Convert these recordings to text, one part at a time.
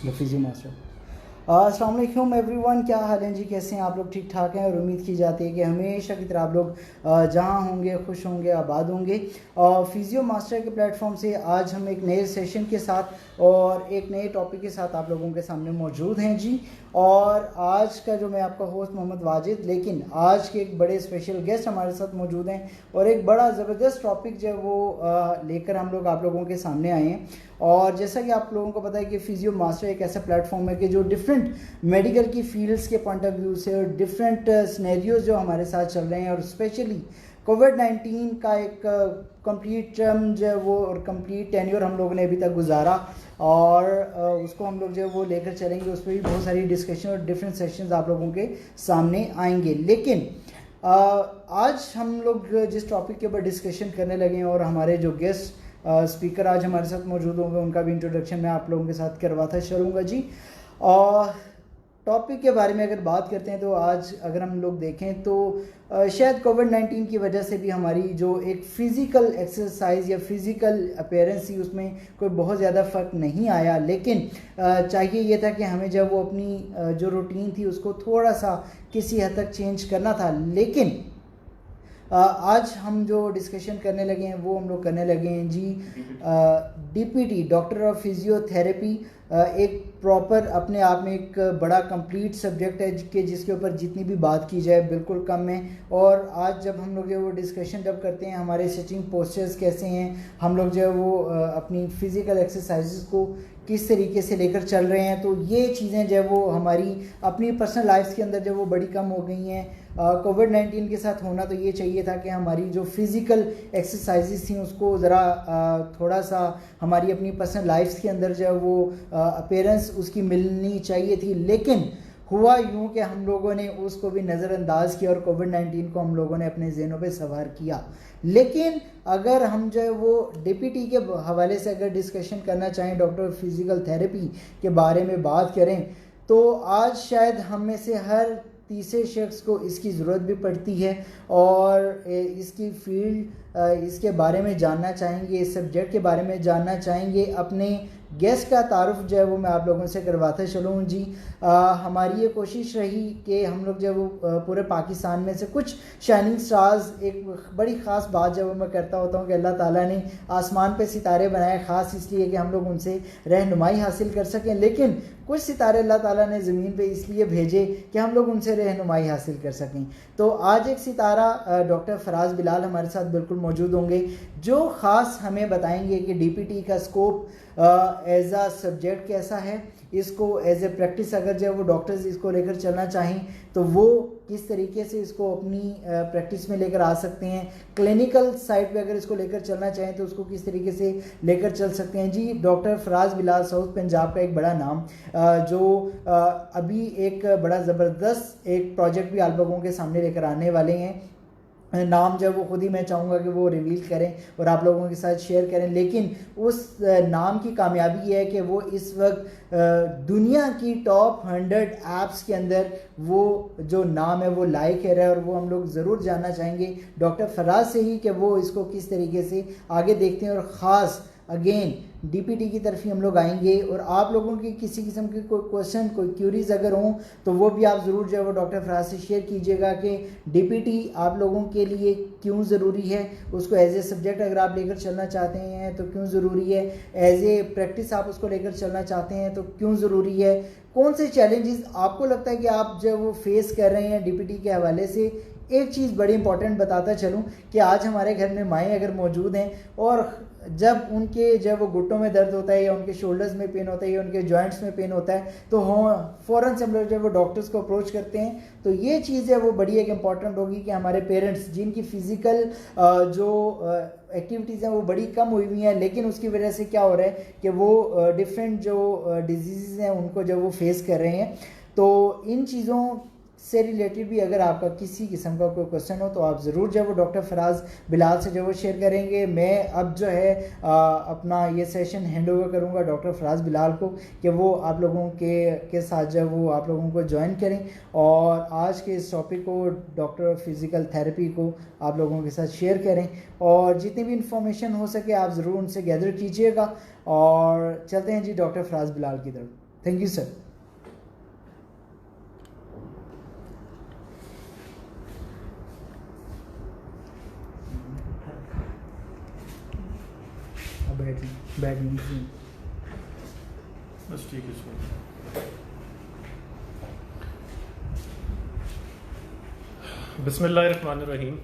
The physio master. अस्सलाम वालेकुम everyone, क्या हाल है जी? कैसे हैं आप लोग? ठीक ठाक हैं और उम्मीद की जाती है कि हमेशा की तरह आप लोग जहां होंगे खुश होंगे, आबाद होंगे। फिजियो मास्टर के प्लेटफॉर्म से आज हम एक नए सेशन के साथ और एक नए टॉपिक के साथ आप लोगों के सामने मौजूद हैं जी। और आज का जो मैं आपका होस्ट मोहम्मद वाजिद, लेकिन आज के एक बड़े स्पेशल गेस्ट हमारे साथ मौजूद हैं और एक बड़ा ज़बरदस्त टॉपिक जो है वो लेकर हम लोग आप लोगों के सामने आए हैं। और जैसा कि आप लोगों को पता है कि फिजियो मास्टर एक ऐसा प्लेटफॉर्म है कि जो डिफरेंट मेडिकल की फील्ड्स के पॉइंट ऑफ व्यू से और डिफरेंट सिनेरियोज जो हमारे साथ चल रहे हैं और स्पेशली कोविड-19 का एक कंप्लीट टर्म जो है वो और कंप्लीट टेन्योर हम लोगों ने अभी तक गुजारा और उसको हम लोग जो है वो लेकर चलेंगे। उस पर भी बहुत सारी डिस्कशन और डिफरेंट सेशंस आप लोगों के सामने आएंगे। लेकिन आज हम लोग जिस टॉपिक के ऊपर डिस्कशन करने लगे हैं और हमारे जो गेस्ट स्पीकर आज हमारे साथ मौजूद होंगे उनका भी इंट्रोडक्शन मैं आप लोगों के साथ करवाता चलूँगा जी। और टॉपिक के बारे में अगर बात करते हैं तो आज अगर हम लोग देखें तो शायद कोविड-19 की वजह से भी हमारी जो एक फ़िज़िकल एक्सरसाइज या फिज़िकल अपीयरेंस थी उसमें कोई बहुत ज़्यादा फ़र्क नहीं आया। लेकिन चाहिए ये था कि हमें जब वो अपनी जो रूटीन थी उसको थोड़ा सा किसी हद तक चेंज करना था। लेकिन आज हम जो डिस्कशन करने लगे हैं वो हम लोग करने लगे हैं जी डीपीटी, डॉक्टर ऑफ फिजियोथेरेपी। एक प्रॉपर अपने आप में एक बड़ा कंप्लीट सब्जेक्ट है कि जिसके ऊपर जितनी भी बात की जाए बिल्कुल कम है। और आज जब हम लोग जो वो डिस्कशन जब करते हैं हमारे सिटिंग पोस्चर्स कैसे हैं, हम लोग जो है वो अपनी फ़िज़िकल एक्सरसाइजेस को किस तरीके से लेकर चल रहे हैं, तो ये चीज़ें जो वो हमारी अपनी पर्सनल लाइफ के अंदर जो वो बड़ी कम हो गई हैं। कोविड-19 के साथ होना तो ये चाहिए था कि हमारी जो फिज़िकल एक्सरसाइजेस थी उसको ज़रा थोड़ा सा हमारी अपनी पर्सनल लाइफ के अंदर जो वो अपीयरेंस उसकी मिलनी चाहिए थी। लेकिन हुआ यूँ कि हम लोगों ने उसको भी नज़रअंदाज किया और कोविड-19 को हम लोगों ने अपने ज़हनों पे सवार किया। लेकिन अगर हम जो है वो डीपीटी के हवाले से अगर डिस्कशन करना चाहें, डॉक्टर फिज़िकल थेरेपी के बारे में बात करें, तो आज शायद हम में से हर तीसरे शख्स को इसकी ज़रूरत भी पड़ती है और इसकी फील्ड इसके बारे में जानना चाहेंगे, इस सब्जेक्ट के बारे में जानना चाहेंगे। अपने गेस्ट का तारुफ जो है वो मैं आप लोगों से करवाता चलूँ जी। हमारी ये कोशिश रही कि हम लोग जो वो पूरे पाकिस्तान में से कुछ शाइनिंग स्टार्स, एक बड़ी ख़ास बात जब मैं करता होता हूँ कि अल्लाह ताला ने आसमान पे सितारे बनाए ख़ास इसलिए कि हम लोग उनसे रहनुमाई हासिल कर सकें। लेकिन कुछ सितारे अल्लाह ताला ने ज़मीन पे इसलिए भेजे कि हम लोग उनसे रहनुमाई हासिल कर सकें। तो आज एक सितारा डॉक्टर फराज बिलाल हमारे साथ बिल्कुल मौजूद होंगे जो ख़ास हमें बताएंगे कि डीपीटी का स्कोप एज आ सब्जेक्ट कैसा है, इसको एज ए प्रैक्टिस अगर जो वो डॉक्टर्स इसको लेकर चलना चाहें तो वो किस तरीके से इसको अपनी प्रैक्टिस में लेकर आ सकते हैं, क्लिनिकल साइड पे अगर इसको लेकर चलना चाहें तो उसको किस तरीके से लेकर चल सकते हैं जी। डॉक्टर फराज बिलाल साउथ पंजाब का एक बड़ा नाम जो अभी एक बड़ा ज़बरदस्त एक प्रोजेक्ट भी आप लोगों के सामने लेकर आने वाले हैं। नाम जब वो खुद ही मैं चाहूँगा कि वो रिवील करें और आप लोगों के साथ शेयर करें। लेकिन उस नाम की कामयाबी है कि वो इस वक्त दुनिया की टॉप 100 ऐप्स के अंदर वो जो नाम है वो लाइक है और वो हम लोग ज़रूर जानना चाहेंगे डॉक्टर फराज से ही कि वो इसको किस तरीके से आगे देखते हैं। और ख़ास अगेन डीपीटी की तरफ ही हम लोग आएंगे और आप लोगों की किसी किस्म की कोई क्वेश्चन, कोई क्यूरीज अगर हों तो वो भी आप ज़रूर जो है वो डॉक्टर फराज से शेयर कीजिएगा कि डीपीटी आप लोगों के लिए क्यों ज़रूरी है, उसको एज ए सब्जेक्ट अगर आप लेकर चलना चाहते हैं तो क्यों ज़रूरी है, एज ए प्रैक्टिस आप उसको लेकर चलना चाहते हैं तो क्यों ज़रूरी है, कौन से चैलेंजेस आपको लगता है कि आप जो वो फेस कर रहे हैं डीपीटी के हवाले से। एक चीज़ बड़ी इंपॉर्टेंट बताता चलूँ कि आज हमारे घर में माएँ अगर मौजूद हैं और जब वो घुटनों में दर्द होता है या उनके शोल्डर्स में पेन होता है या उनके जॉइंट्स में पेन होता है तो फ़ौरन से हम लोग जब वो डॉक्टर्स को अप्रोच करते हैं। तो ये चीज़ है वो बड़ी एक इम्पॉर्टेंट होगी कि हमारे पेरेंट्स जिनकी फ़िज़िकल जो एक्टिविटीज़ हैं वो बड़ी कम हुई हुई हैं, लेकिन उसकी वजह से क्या हो रहा है कि वो डिफरेंट जो डिजीज़ हैं उनको जब वो फेस कर रहे हैं। तो इन चीज़ों से रिलेटेड भी अगर आपका किसी किस्म का कोई क्वेश्चन हो तो आप ज़रूर जब वो डॉक्टर फराज बिलाल से जो वो शेयर करेंगे। मैं अब जो है अपना ये सेशन हैंड ओवर करूँगा डॉक्टर फराज बिलाल को कि वो आप लोगों के साथ जब वो आप लोगों को ज्वाइन करें और आज के इस टॉपिक को डॉक्टर फिज़िकल थेरेपी को आप लोगों के साथ शेयर करें और जितनी भी इंफॉर्मेशन हो सके आप ज़रूर उनसे गैदर कीजिएगा। और चलते हैं जी डॉक्टर फराज बिलाल की तरफ। Thank you sir. बस ठीक है। Bismillahirrahmanirrahim.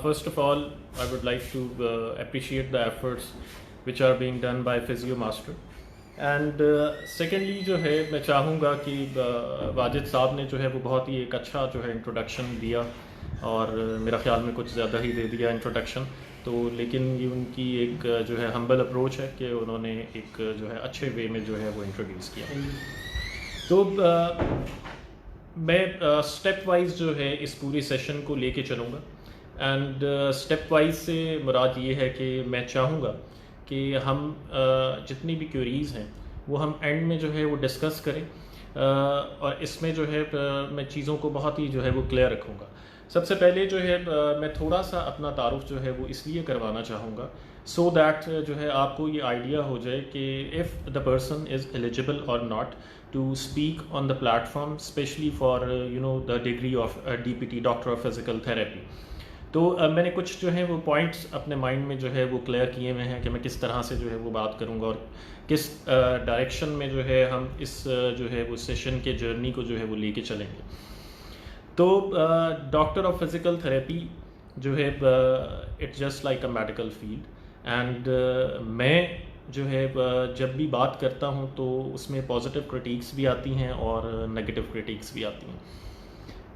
First of all, I would like to appreciate the efforts which are being done by PhysioMaster. And secondly जो है मैं चाहूँगा कि वाजिद साहब ने जो है वो बहुत ही एक अच्छा जो है इंट्रोडक्शन दिया, और मेरा ख्याल में कुछ ज़्यादा ही दे दिया इंट्रोडक्शन, तो लेकिन ये उनकी एक जो है हम्बल अप्रोच है कि उन्होंने एक जो है अच्छे वे में जो है वो इंट्रोड्यूस किया। तो मैं स्टेप वाइज जो है इस पूरी सेशन को लेके चलूँगा, एंड स्टेप वाइज से मुराद ये है कि मैं चाहूँगा कि हम जितनी भी क्वेरीज़ हैं वो हम एंड में जो है वो डिस्कस करें, और इसमें जो है मैं चीज़ों को बहुत ही जो है वो क्लियर रखूँगा। सबसे पहले जो है मैं थोड़ा सा अपना तारुफ जो है वो इसलिए करवाना चाहूँगा सो दैट जो है आपको ये आइडिया हो जाए कि if the person is eligible और not to speak on the platform, especially for the degree of DPT, Doctor of Physical Therapy. तो मैंने कुछ जो है वो पॉइंट्स अपने माइंड में जो है वो क्लियर किए हुए हैं कि मैं किस तरह से जो है वो बात करूँगा और किस डायरेक्शन में जो है हम इस जो है वो सेशन के जर्नी को जो है वो लेके चलेंगे। तो डॉक्टर ऑफ फिज़िकल थेरेपी जो है it's just like a medical field, and मैं जो है जब भी बात करता हूँ तो उसमें पॉजिटिव क्रिटिक्स भी आती हैं और नेगेटिव क्रिटिक्स भी आती हैं।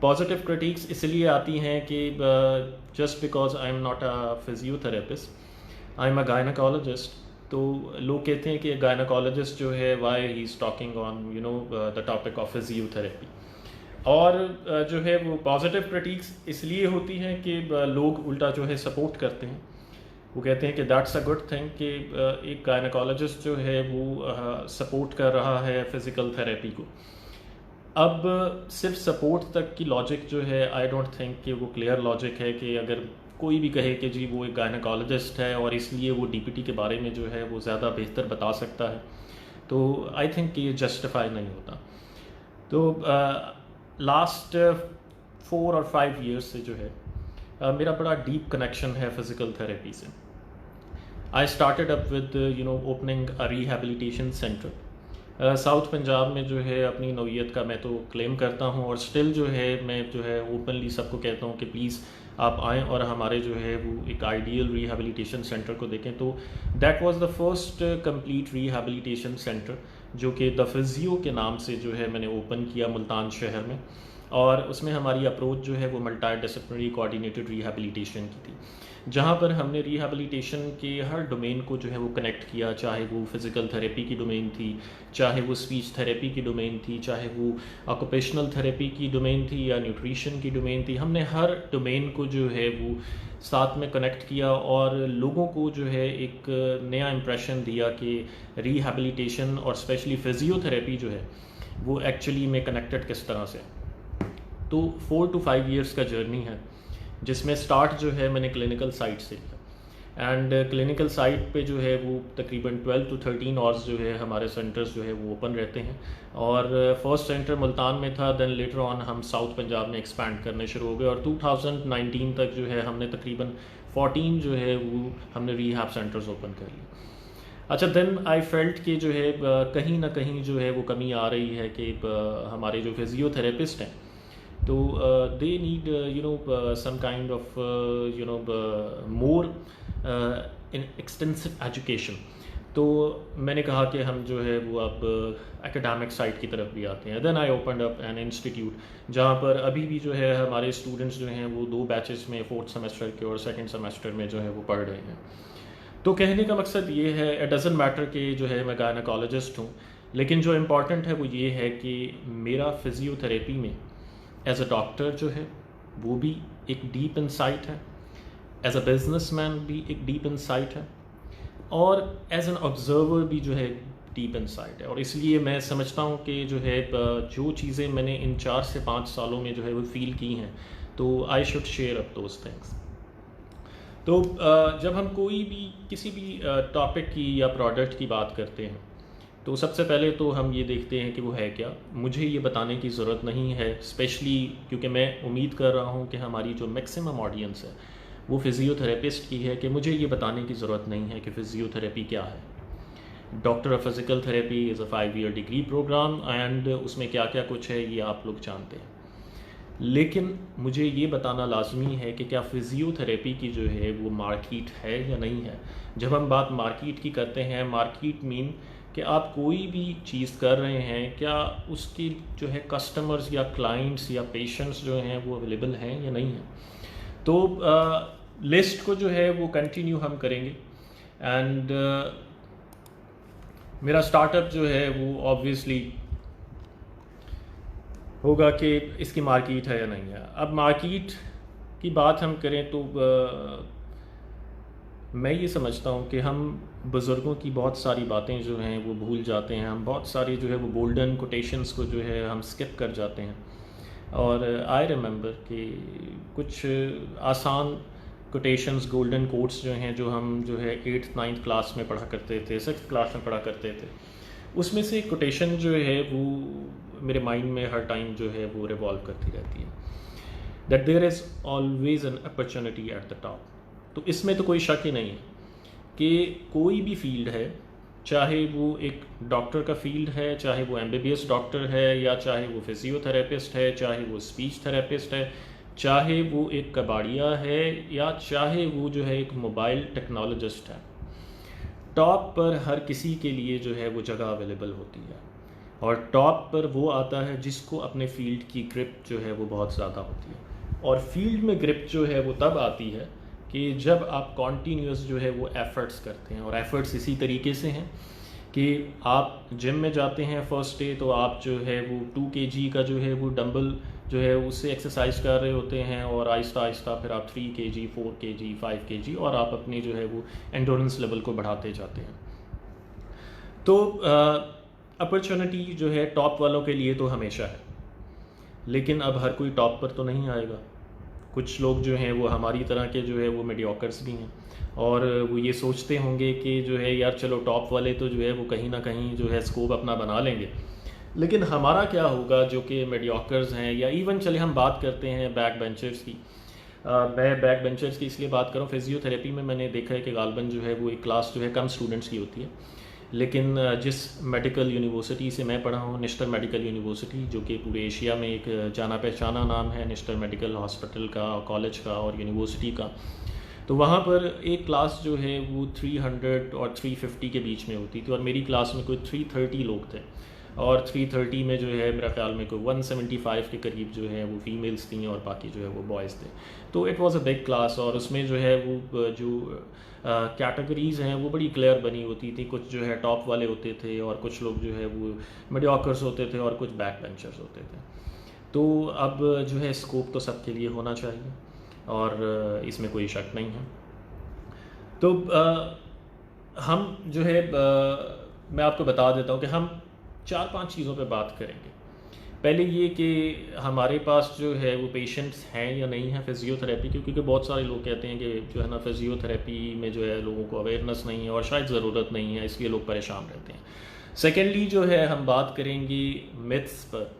पॉजिटिव क्रिटिक्स इसलिए आती हैं कि just because I am not a physiotherapist, I am a gynaecologist, तो लोग कहते हैं कि गायनेकोलॉजिस्ट जो है why he is talking on the topic of physiotherapy. और जो है वो पॉजिटिव क्रिटिक्स इसलिए होती हैं कि लोग उल्टा जो है सपोर्ट करते हैं, वो कहते हैं कि दैट्स अ गुड थिंग कि एक गायनेकोलॉजिस्ट जो है वो सपोर्ट कर रहा है फिज़िकल थेरेपी को। अब सिर्फ सपोर्ट तक की लॉजिक जो है आई डोंट थिंक कि वो क्लियर लॉजिक है कि अगर कोई भी कहे कि जी वो एक गायनेकोलॉजिस्ट है और इसलिए वो डीपीटी के बारे में जो है वो ज़्यादा बेहतर बता सकता है, तो आई थिंक कि ये जस्टिफाई नहीं होता। तो लास्ट 4 और 5 ईयर्स से जो है मेरा बड़ा डीप कनेक्शन है फिज़िकल थेरेपी से। I started up with opening a rehabilitation centre south Punjab में जो है अपनी नौयत का मैं तो क्लेम करता हूँ, और स्टिल जो है मैं जो है ओपनली सबको कहता हूँ कि प्लीज़ आप आएँ और हमारे जो है वो एक आइडियल रिहैबिलिटेशन सेंटर को देखें। तो that was the first complete rehabilitation centre जो कि द फिजियो के नाम से जो है मैंने ओपन किया मुल्तान शहर में, और उसमें हमारी अप्रोच जो है वो मल्टी डिसिप्लिनरी कोऑर्डिनेटेड रिहैबिलिटेशन की थी, जहाँ पर हमने रिहैबिलिटेशन के हर डोमेन को जो है वो कनेक्ट किया, चाहे वो फिज़िकल थेरेपी की डोमेन थी, चाहे वो स्पीच थेरेपी की डोमेन थी, चाहे वो ऑक्यूपेशनल थेरेपी की डोमेन थी या न्यूट्रिशन की डोमेन थी। हमने हर डोमेन को जो है वो साथ में कनेक्ट किया और लोगों को जो है एक नया इम्प्रेशन दिया कि रिहैबिलिटेशन और स्पेशली फिजियोथेरेपी जो है वो एक्चुअली में कनेक्टेड किस तरह से। तो 4 to 5 ईयर्स का जर्नी है जिसमें स्टार्ट जो है मैंने क्लिनिकल साइट से किया, एंड क्लिनिकल साइट पे जो है वो तकरीबन 12 to 13 आवर्स जो है हमारे सेंटर्स जो है वो ओपन रहते हैं, और फर्स्ट सेंटर मुल्तान में था, देन लेटर ऑन हम साउथ पंजाब में एक्सपैंड करने शुरू हो गए, और 2019 तक जो है हमने तकरीबन 14 जो है वो हमने रिहैब सेंटर्स ओपन कर लिए। अच्छा, देन आई फेल्ट कि जो है कहीं ना कहीं जो है वो कमी आ रही है कि हमारे जो फिजियोथेरेपिस्ट हैं तो they need some kind of more extensive education। तो मैंने कहा कि हम जो है वो अब एकेडमिक साइड की तरफ भी आते हैं। Then I opened up an institute जहाँ पर अभी भी जो है हमारे स्टूडेंट्स जो हैं वो 2 बैचेस में 4th सेमेस्टर के और 2nd सेमेस्टर में जो है वो पढ़ रहे हैं। तो कहने का मकसद ये है, इट डज़न्ट मैटर कि जो है मैं गायनेकोलॉजिस्ट हूँ, लेकिन जो इम्पॉर्टेंट है वो ये है कि मेरा फिजियोथेरेपी में एज अ डॉक्टर जो है वो भी एक डीप इंसाइट है, एज अ बिजनेसमैन भी एक डीप इंसाइट है, और एज एन ऑब्जर्वर भी जो है डीप इंसाइट है। और इसलिए मैं समझता हूँ कि जो है जो चीज़ें मैंने इन 4 से 5 सालों में जो है वो फील की हैं, तो I should share up those things. तो जब हम कोई भी किसी भी टॉपिक की या प्रोडक्ट की बात करते हैं तो सबसे पहले तो हम ये देखते हैं कि वो है क्या। मुझे ये बताने की ज़रूरत नहीं है, स्पेशली क्योंकि मैं उम्मीद कर रहा हूँ कि हमारी जो मैक्सिमम ऑडियंस है वो फिज़ियोथेरेपिस्ट की है, कि मुझे ये बताने की ज़रूरत नहीं है कि फ़िज़ियोथेरेपी क्या है। Doctor of physical therapy is a 5 year degree program and उसमें क्या क्या कुछ है ये आप लोग जानते हैं। लेकिन मुझे ये बताना लाजमी है कि क्या फ़िज़ियोथेरेपी की जो है वो मार्केट है या नहीं है। जब हम बात मार्केट की करते हैं, मार्केट मीन कि आप कोई भी चीज़ कर रहे हैं, क्या उसकी जो है कस्टमर्स या क्लाइंट्स या पेशेंट्स जो हैं वो अवेलेबल हैं या नहीं हैं। तो लिस्ट को जो है वो कंटिन्यू हम करेंगे एंड मेरा स्टार्टअप जो है वो ऑब्वियसली होगा कि इसकी मार्केट है या नहीं है। अब मार्केट की बात हम करें तो मैं ये समझता हूँ कि हम बुज़ुर्गों की बहुत सारी बातें जो हैं वो भूल जाते हैं। हम बहुत सारी जो है वो गोल्डन कोटेशंस को जो है हम स्किप कर जाते हैं। और आई रिमेंबर कि कुछ आसान कोटेशंस, गोल्डन कोट्स जो हैं, जो हम जो है 8th 9th क्लास में पढ़ा करते थे, 6th क्लास में पढ़ा करते थे, उसमें से कोटेशन जो है वो मेरे माइंड में हर टाइम जो है वो रिवॉल्व करती रहती है, that there is always an opportunity at the top. तो इसमें तो कोई शक ही नहीं है कि कोई भी फील्ड है, चाहे वो एक डॉक्टर का फील्ड है, चाहे वो MBBS डॉक्टर है, या चाहे वो फिज़ियोथेरेपिस्ट है, चाहे वो स्पीच थेरेपिस्ट है, चाहे वो एक कबाड़िया है, या चाहे वो जो है एक मोबाइल टेक्नोलॉजिस्ट है, टॉप पर हर किसी के लिए जो है वो जगह अवेलेबल होती है। और टॉप पर वो आता है जिसको अपने फील्ड की ग्रिप जो है वो बहुत ज़्यादा होती है। और फील्ड में ग्रिप जो है वो तब आती है कि जब आप कॉन्टीन्यूस जो है वो एफ़र्ट्स करते हैं। और एफ़र्ट्स इसी तरीके से हैं कि आप जिम में जाते हैं फर्स्ट डे, तो आप जो है वो 2 kg का जो है वो डंबल जो है उससे एक्सरसाइज कर रहे होते हैं, और आहिस्ता आहिस्ता फिर आप 3 kg 4 kg 5 kg और आप अपनी जो है वो एंडोरेंस लेवल को बढ़ाते जाते हैं। तो अपॉर्चुनिटी जो है टॉप वालों के लिए तो हमेशा है, लेकिन अब हर कोई टॉप पर तो नहीं आएगा। कुछ लोग जो हैं वो हमारी तरह के जो है वो मीडियोकर्स भी हैं, और वो ये सोचते होंगे कि जो है यार चलो टॉप वाले तो जो है वो कहीं ना कहीं जो है स्कोप अपना बना लेंगे, लेकिन हमारा क्या होगा जो कि मीडियोकर्स हैं। या इवन चले हम बात करते हैं बैक बेंचर्स की, मैं बैक बेंचर्स की इसलिए बात करूँ, फिज़ियोथेरेपी में मैंने देखा है कि गालबन जो है वो एक क्लास जो है कम स्टूडेंट्स की होती है, लेकिन जिस मेडिकल यूनिवर्सिटी से मैं पढ़ा हूँ, निश्तर मेडिकल यूनिवर्सिटी, जो कि पूरे एशिया में एक जाना पहचाना नाम है, निश्तर मेडिकल हॉस्पिटल का, कॉलेज का और यूनिवर्सिटी का, तो वहाँ पर एक क्लास जो है वो 300 और 350 के बीच में होती थी, और मेरी क्लास में कोई 330 लोग थे, और 330 में जो है मेरा ख्याल में कोई 175 के करीब जो है वो फीमेल्स थी और बाकी जो है वो बॉयज़ थे। तो it was a big class, और उसमें जो है वो जो कैटेगरीज़ हैं वो बड़ी क्लियर बनी होती थी। कुछ जो है टॉप वाले होते थे, और कुछ लोग जो है वो मीडियोकर्स होते थे, और कुछ बैक बेंचर्स होते थे। तो अब जो है स्कोप तो सबके लिए होना चाहिए, और इसमें कोई शक नहीं है। तो हम जो है मैं आपको बता देता हूँ कि हम 4-5 चीज़ों पे बात करेंगे। पहले ये कि हमारे पास जो है वो पेशेंट्स हैं या नहीं हैं फिज़ियोथेरेपी की, क्योंकि बहुत सारे लोग कहते हैं कि जो है ना फिज़ियोथेरेपी में जो है लोगों को अवेयरनेस नहीं है और शायद ज़रूरत नहीं है, इसलिए लोग परेशान रहते हैं। सेकेंडली जो है हम बात करेंगे मिथ्स पर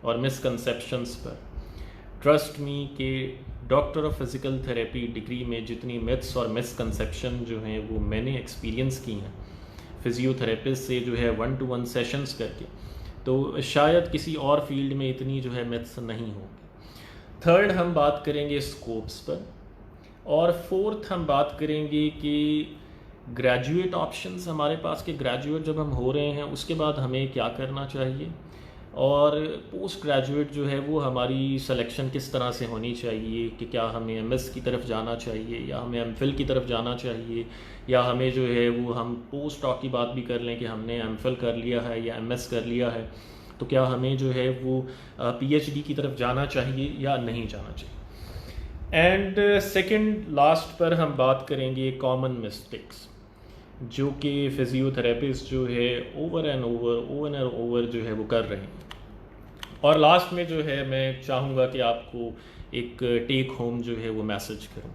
और मिसकंसेप्शंस पर। ट्रस्ट मी कि doctor of physical therapy degree में जितनी मिथ्स और मिसकंसेप्शन जो हैं वो मैंने एक्सपीरियंस की हैं फिज़ियोथेरेपिस्ट से जो है 1-to-1 सेशंस करके, तो शायद किसी और फील्ड में इतनी जो है मिथ्स नहीं होंगी। थर्ड हम बात करेंगे स्कोप्स पर, और फोर्थ हम बात करेंगे कि ग्रेजुएट ऑप्शंस हमारे पास के ग्रेजुएट जब हम हो रहे हैं उसके बाद हमें क्या करना चाहिए, और पोस्ट ग्रेजुएट जो है वो हमारी सिलेक्शन किस तरह से होनी चाहिए, कि क्या हमें MS की तरफ जाना चाहिए या हमें MPhil की तरफ जाना चाहिए, या हमें जो है वो हम पोस्ट डॉक की बात भी कर लें कि हमने MPhil कर लिया है या MS कर लिया है, तो क्या हमें जो है वो PhD की तरफ जाना चाहिए या नहीं जाना चाहिए। एंड सेकंड लास्ट पर हम बात करेंगे कॉमन मिस्टेक्स जो कि फिज़ियोथेरेपिस्ट जो है ओवर एंड ओवर जो है वो कर रहे हैं। और लास्ट में जो है मैं चाहूँगा कि आपको एक टेक होम जो है वो मैसेज करूँ।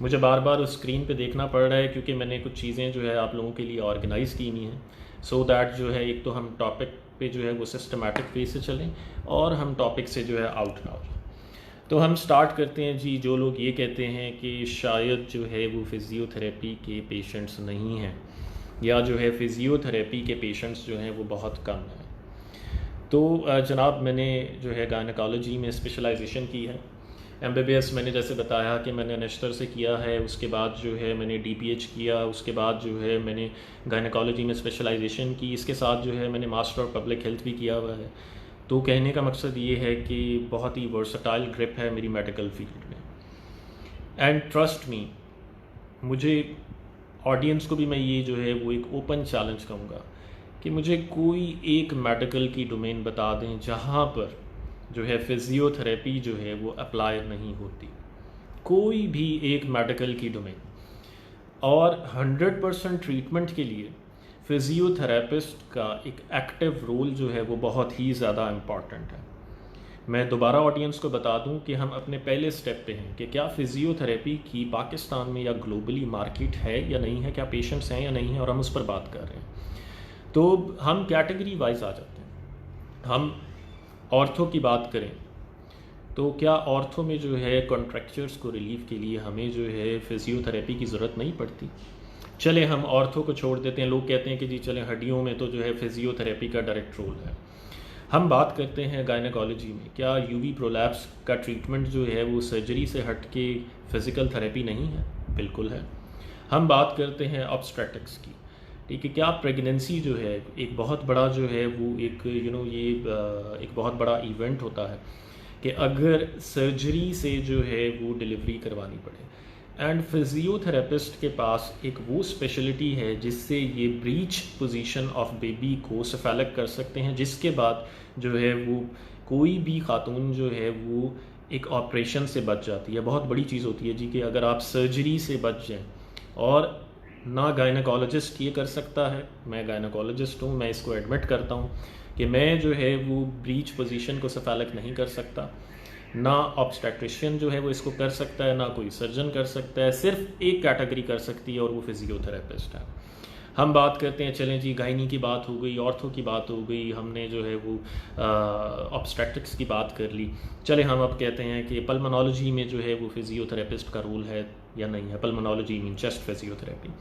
मुझे बार बार उस स्क्रीन पे देखना पड़ रहा है क्योंकि मैंने कुछ चीज़ें जो है आप लोगों के लिए ऑर्गेनाइज़ की हुई हैं, सो दैट जो है एक तो हम टॉपिक पे जो है वो सिस्टमेटिक वे से चलें और हम टॉपिक से जो है आउट ना हो जाए। तो हम स्टार्ट करते हैं जी। जो लोग ये कहते हैं कि शायद जो है वो फ़िज़ियोथेरेपी के पेशेंट्स नहीं हैं, या जो है फ़िज़ियोथेरेपी के पेशेंट्स जो हैं वो बहुत कम हैं। तो जनाब, मैंने जो है गायनेकोलॉजी में स्पेशलाइजेशन की है। MBBS मैंने जैसे बताया कि मैंने नेशनल से किया है, उसके बाद जो है मैंने DPH किया, उसके बाद जो है मैंने गायनेकोलॉजी में स्पेशलाइजेशन की, इसके साथ जो है मैंने मास्टर ऑफ पब्लिक हेल्थ भी किया हुआ है। तो कहने का मकसद ये है कि बहुत ही वर्सटाइल ग्रिप है मेरी मेडिकल फील्ड में। एंड ट्रस्ट मी, मुझे ऑडियंस को भी मैं ये जो है वो एक ओपन चैलेंज कहूँगा कि मुझे कोई एक मेडिकल की डोमेन बता दें जहाँ पर जो है फ़िज़ियोथेरेपी जो है वो अप्लाई नहीं होती, कोई भी एक मेडिकल की डोमेन। और 100% ट्रीटमेंट के लिए फ़िज़ियोथेरेपिस्ट का एक एक्टिव रोल जो है वो बहुत ही ज़्यादा इम्पॉर्टेंट है। मैं दोबारा ऑडियंस को बता दूं कि हम अपने पहले स्टेप पे हैं कि क्या फ़िज़ियोथेरेपी की पाकिस्तान में या ग्लोबली मार्केट है या नहीं है, क्या पेशेंट्स हैं या नहीं है, और हम उस पर बात कर रहे हैं। तो हम कैटेगरी वाइज आ जाते हैं। हम ऑर्थो की बात करें तो क्या ऑर्थो में जो है कॉन्ट्रैक्चर्स को रिलीफ के लिए हमें जो है फ़िज़ियोथेरेपी की ज़रूरत नहीं पड़ती। चले हम ऑर्थो को छोड़ देते हैं। लोग कहते हैं कि जी चले हड्डियों में तो जो है फ़िज़ियोथेरेपी का डायरेक्ट रोल है। हम बात करते हैं गायनेकोलॉजी में, क्या यूवी प्रोलैप्स का ट्रीटमेंट जो है वो सर्जरी से हट के फ़िज़िकल थेरेपी नहीं है? बिल्कुल है। हम बात करते हैं ऑब्स्टेट्रिक्स की, ठीक है। क्या प्रेगनेंसी जो है एक बहुत बड़ा जो है वो एक ये एक बहुत बड़ा इवेंट होता है कि अगर सर्जरी से जो है वो डिलीवरी करवानी पड़े, एंड फिजियोथेरेपिस्ट के पास एक वो स्पेशलिटी है जिससे ये ब्रीच पोजीशन ऑफ बेबी को सेफेलिक कर सकते हैं, जिसके बाद जो है वो कोई भी खातून जो है वो एक ऑपरेशन से बच जाती है। बहुत बड़ी चीज़ होती है जी कि अगर आप सर्जरी से बच जाएं, और ना गायनेकोलॉजिस्ट ये कर सकता है। मैं गायनेकोलॉजिस्ट हूँ, मैं इसको एडमिट करता हूँ कि मैं जो है वो ब्रीच पोजीशन को सेफेलिक नहीं कर सकता, ना ऑब्स्टेट्रिशियन जो है वो इसको कर सकता है, ना कोई सर्जन कर सकता है। सिर्फ एक कैटेगरी कर सकती है और वो फिजियोथेरेपिस्ट है। हम बात करते हैं, चलें जी, गायनी की बात हो गई, ऑर्थो की बात हो गई, हमने जो है वो ऑब्स्टेट्रिक्स की बात कर ली। चले हम अब कहते हैं कि पल्मोनोलॉजी में जो है वो फिजियोथेरेपिस्ट का रोल है या नहीं है। Pulmonology mean chest physiotherapy.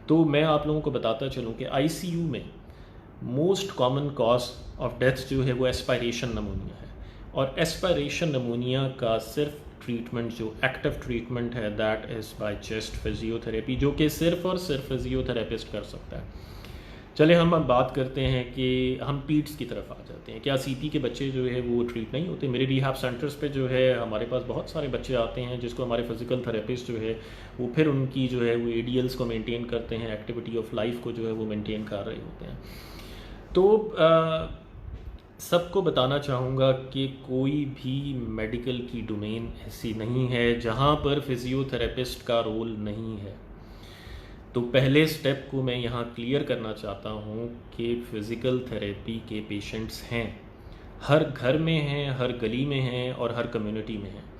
तो मैं आप लोगों को बताता चलूँ कि ICU में most common cause of death जो है वो एस्पायरेशन नमूनिया है, और एस्पायरेशन नमूनिया का सिर्फ ट्रीटमेंट जो एक्टिव ट्रीटमेंट है that is by chest physiotherapy, जो कि सिर्फ और सिर्फ फिजियोथेरेपिस्ट कर सकता है। चले हम अब बात करते हैं कि हम पीड्स की तरफ आ जाते हैं। क्या CP के बच्चे जो है वो ट्रीट नहीं होते? मेरे रिहैब सेंटर्स पे जो है हमारे पास बहुत सारे बच्चे आते हैं जिसको हमारे फिजिकल थेरेपिस्ट जो है वो फिर उनकी जो है वो ADLs को मेंटेन करते हैं, एक्टिविटी ऑफ लाइफ को जो है वो मेंटेन कर रहे होते हैं। तो सबको बताना चाहूँगा कि कोई भी मेडिकल की डोमेन ऐसी नहीं है जहाँ पर फिजियोथेरेपिस्ट का रोल नहीं है। तो पहले स्टेप को मैं यहाँ क्लियर करना चाहता हूँ कि फ़िज़िकल थेरेपी के पेशेंट्स हैं, हर घर में हैं, हर गली में हैं और हर कम्युनिटी में हैं।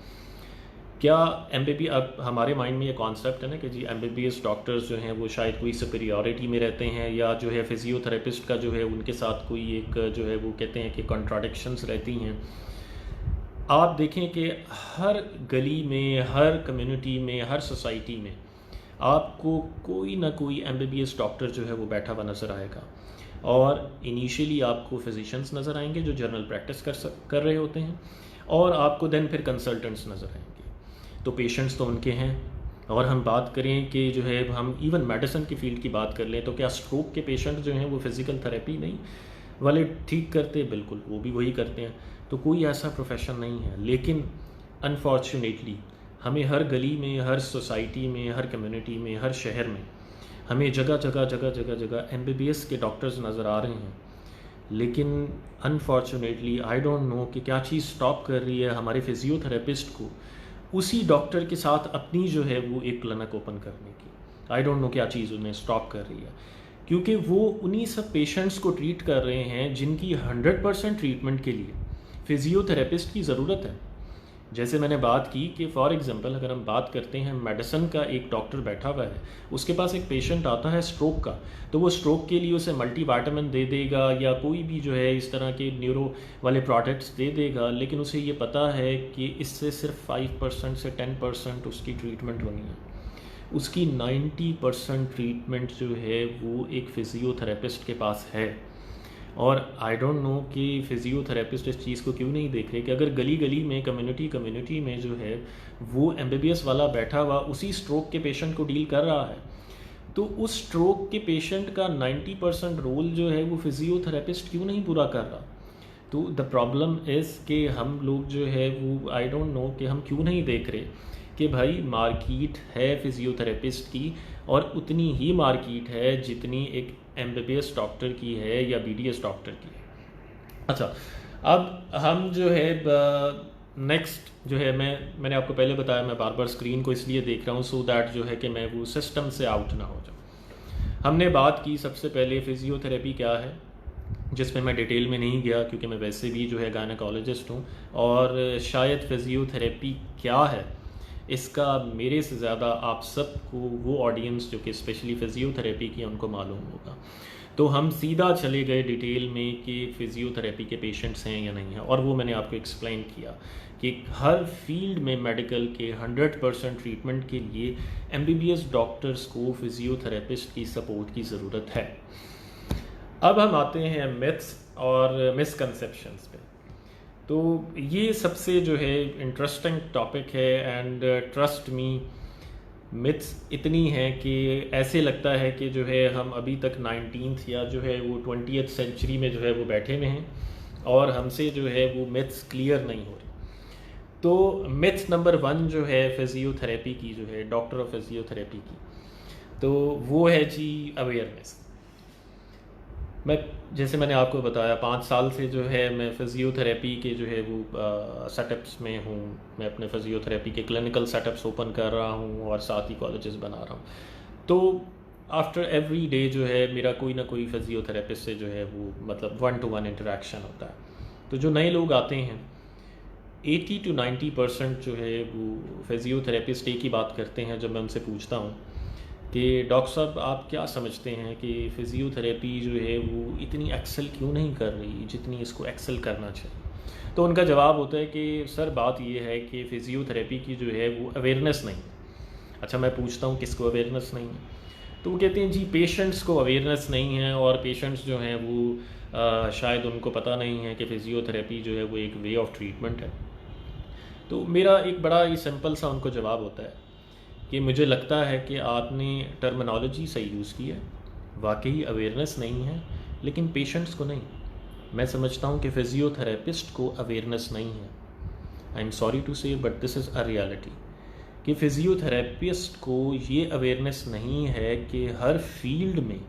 क्या MBBS, अब हमारे माइंड में ये कॉन्सेप्ट है ना कि जी MBBS डॉक्टर्स जो हैं वो शायद कोई सुपीरियॉरिटी में रहते हैं, या जो है फिजियोथेरेपिस्ट का जो है उनके साथ कोई एक जो है वो कहते हैं कि कॉन्ट्राडिक्शंस रहती हैं। आप देखें कि हर गली में, हर कम्युनिटी में, हर सोसाइटी में आपको कोई ना कोई MBBS डॉक्टर जो है वो बैठा हुआ नज़र आएगा, और इनिशियली आपको फिजिशियंस नज़र आएंगे जो जनरल प्रैक्टिस कर रहे होते हैं, और आपको देन फिर कंसल्टेंट्स नज़र आएंगे। तो पेशेंट्स तो उनके हैं। और हम बात करें कि जो है हम इवन मेडिसिन की फील्ड की बात कर लें तो क्या स्ट्रोक के पेशेंट जो हैं वो फिज़िकल थेरेपी नहीं वाले ठीक करते? बिल्कुल, वो भी वही करते हैं। तो कोई ऐसा प्रोफेशन नहीं है, लेकिन अनफॉर्चुनेटली हमें हर गली में, हर सोसाइटी में, हर कम्युनिटी में, हर शहर में हमें जगह जगह MBBS के डॉक्टर्स नज़र आ रहे हैं। लेकिन अनफॉर्चुनेटली आई डोंट नो कि क्या चीज़ स्टॉप कर रही है हमारे फिजियोथेरेपिस्ट को उसी डॉक्टर के साथ अपनी जो है वो एक क्लिनिक ओपन करने की। आई डोंट नो क्या चीज़ उन्हें स्टॉप कर रही है, क्योंकि वो उन्हीं सब पेशेंट्स को ट्रीट कर रहे हैं जिनकी 100% ट्रीटमेंट के लिए फिजियोथेरेपिस्ट की ज़रूरत है। जैसे मैंने बात की कि फॉर एग्जांपल अगर हम बात करते हैं मेडिसिन का, एक डॉक्टर बैठा हुआ है, उसके पास एक पेशेंट आता है स्ट्रोक का, तो वो स्ट्रोक के लिए उसे मल्टीविटामिन दे देगा या कोई भी जो है इस तरह के न्यूरो वाले प्रोडक्ट्स दे देगा, लेकिन उसे ये पता है कि इससे सिर्फ 5% से 10% उसकी ट्रीटमेंट होनी है। उसकी 90% ट्रीटमेंट जो है वो एक फिजियोथेरेपिस्ट के पास है। और आई डोंट नो कि फिजियोथेरेपिस्ट इस चीज़ को क्यों नहीं देख रहे कि अगर गली गली में कम्युनिटी में जो है वो एमबीबीएस वाला बैठा हुआ उसी स्ट्रोक के पेशेंट को डील कर रहा है, तो उस स्ट्रोक के पेशेंट का 90% रोल जो है वो फिजियोथेरेपिस्ट क्यों नहीं पूरा कर रहा। तो द प्रॉब्लम इज़ कि हम लोग जो है वो आई डोंट नो कि हम क्यों नहीं देख रहे कि भाई मार्केट है फिजियोथेरेपिस्ट की, और उतनी ही मार्केट है जितनी एक एमबीबीएस डॉक्टर की है या बीडीएस डॉक्टर की है। अच्छा, अब हम जो है नेक्स्ट जो है मैंने आपको पहले बताया, मैं बार बार स्क्रीन को इसलिए देख रहा हूँ सो दैट जो है कि मैं वो सिस्टम से आउट ना हो जाऊँ। हमने बात की सबसे पहले फिजियोथेरेपी क्या है, जिसमें मैं डिटेल में नहीं गया क्योंकि मैं वैसे भी जो है गायनेकोलॉजिस्ट हूँ, और शायद फिजियोथेरेपी क्या है इसका मेरे से ज़्यादा आप सबको, वो ऑडियंस जो कि स्पेशली फ़िज़ियोथेरेपी की उनको मालूम होगा। तो हम सीधा चले गए डिटेल में कि फ़िज़ियोथेरेपी के पेशेंट्स हैं या नहीं हैं, और वो मैंने आपको एक्सप्लेन किया कि हर फील्ड में मेडिकल के 100% ट्रीटमेंट के लिए एमबीबीएस डॉक्टर्स को फ़िज़ियोथेरेपिस्ट की सपोर्ट की ज़रूरत है। अब हम आते हैं मिथ्स और मिसकंसेप्शंस पे। तो ये सबसे जो है इंटरेस्टिंग टॉपिक है, एंड ट्रस्ट मी मिथ्स इतनी हैं कि ऐसे लगता है कि जो है हम अभी तक 19th या जो है वो 20th सेंचुरी में जो है वो बैठे हुए हैं और हमसे जो है वो मिथ्स क्लियर नहीं हो रही। तो मिथ नंबर 1 जो है फिजियोथेरेपी की, जो है डॉक्टर ऑफ फिजियोथेरेपी की, तो वो है जी अवेयरनेस। जैसे मैंने आपको बताया 5 साल से जो है मैं फ़िज़ियोथेरेपी के जो है वो सेटअप्स में हूँ। मैं अपने फ़िज़ियोथेरेपी के क्लिनिकल सेटअप्स ओपन कर रहा हूँ और साथ ही कॉलेजेस बना रहा हूँ। तो आफ्टर एवरी डे जो है मेरा कोई ना कोई फ़िज़ियोथेरेपिस्ट से जो है वो मतलब 1-to-1 इंटरेक्शन होता है। तो जो नए लोग आते हैं 80 to 90% जो है वो फ़िज़ियोथेरेपिस्ट एक ही बात करते हैं जब मैं उनसे पूछता हूँ कि डॉक्टर साहब आप क्या समझते हैं कि फ़िज़ियोथेरेपी जो है वो इतनी एक्सेल क्यों नहीं कर रही जितनी इसको एक्सेल करना चाहिए। तो उनका जवाब होता है कि सर बात ये है कि फ़िज़ियोथेरेपी की जो है वो अवेयरनेस नहीं है। अच्छा, मैं पूछता हूँ किसको अवेयरनेस नहीं है, तो वो कहते हैं जी पेशेंट्स को अवेयरनेस नहीं है, और पेशेंट्स जो हैं वो शायद उनको पता नहीं है कि फ़िज़ियोथेरेपी जो है वो एक वे ऑफ ट्रीटमेंट है। तो मेरा एक बड़ा ही सिंपल सा उनको जवाब होता है कि मुझे लगता है कि आपने टर्मिनोलॉजी सही यूज़ की है, वाकई अवेयरनेस नहीं है, लेकिन पेशेंट्स को नहीं। मैं समझता हूँ कि फ़िज़ियोथेरेपिस्ट को अवेयरनेस नहीं है। आई एम सॉरी टू से but this is a reality कि फ़िज़ियोथेरेपिस्ट को ये अवेयरनेस नहीं है कि हर फील्ड में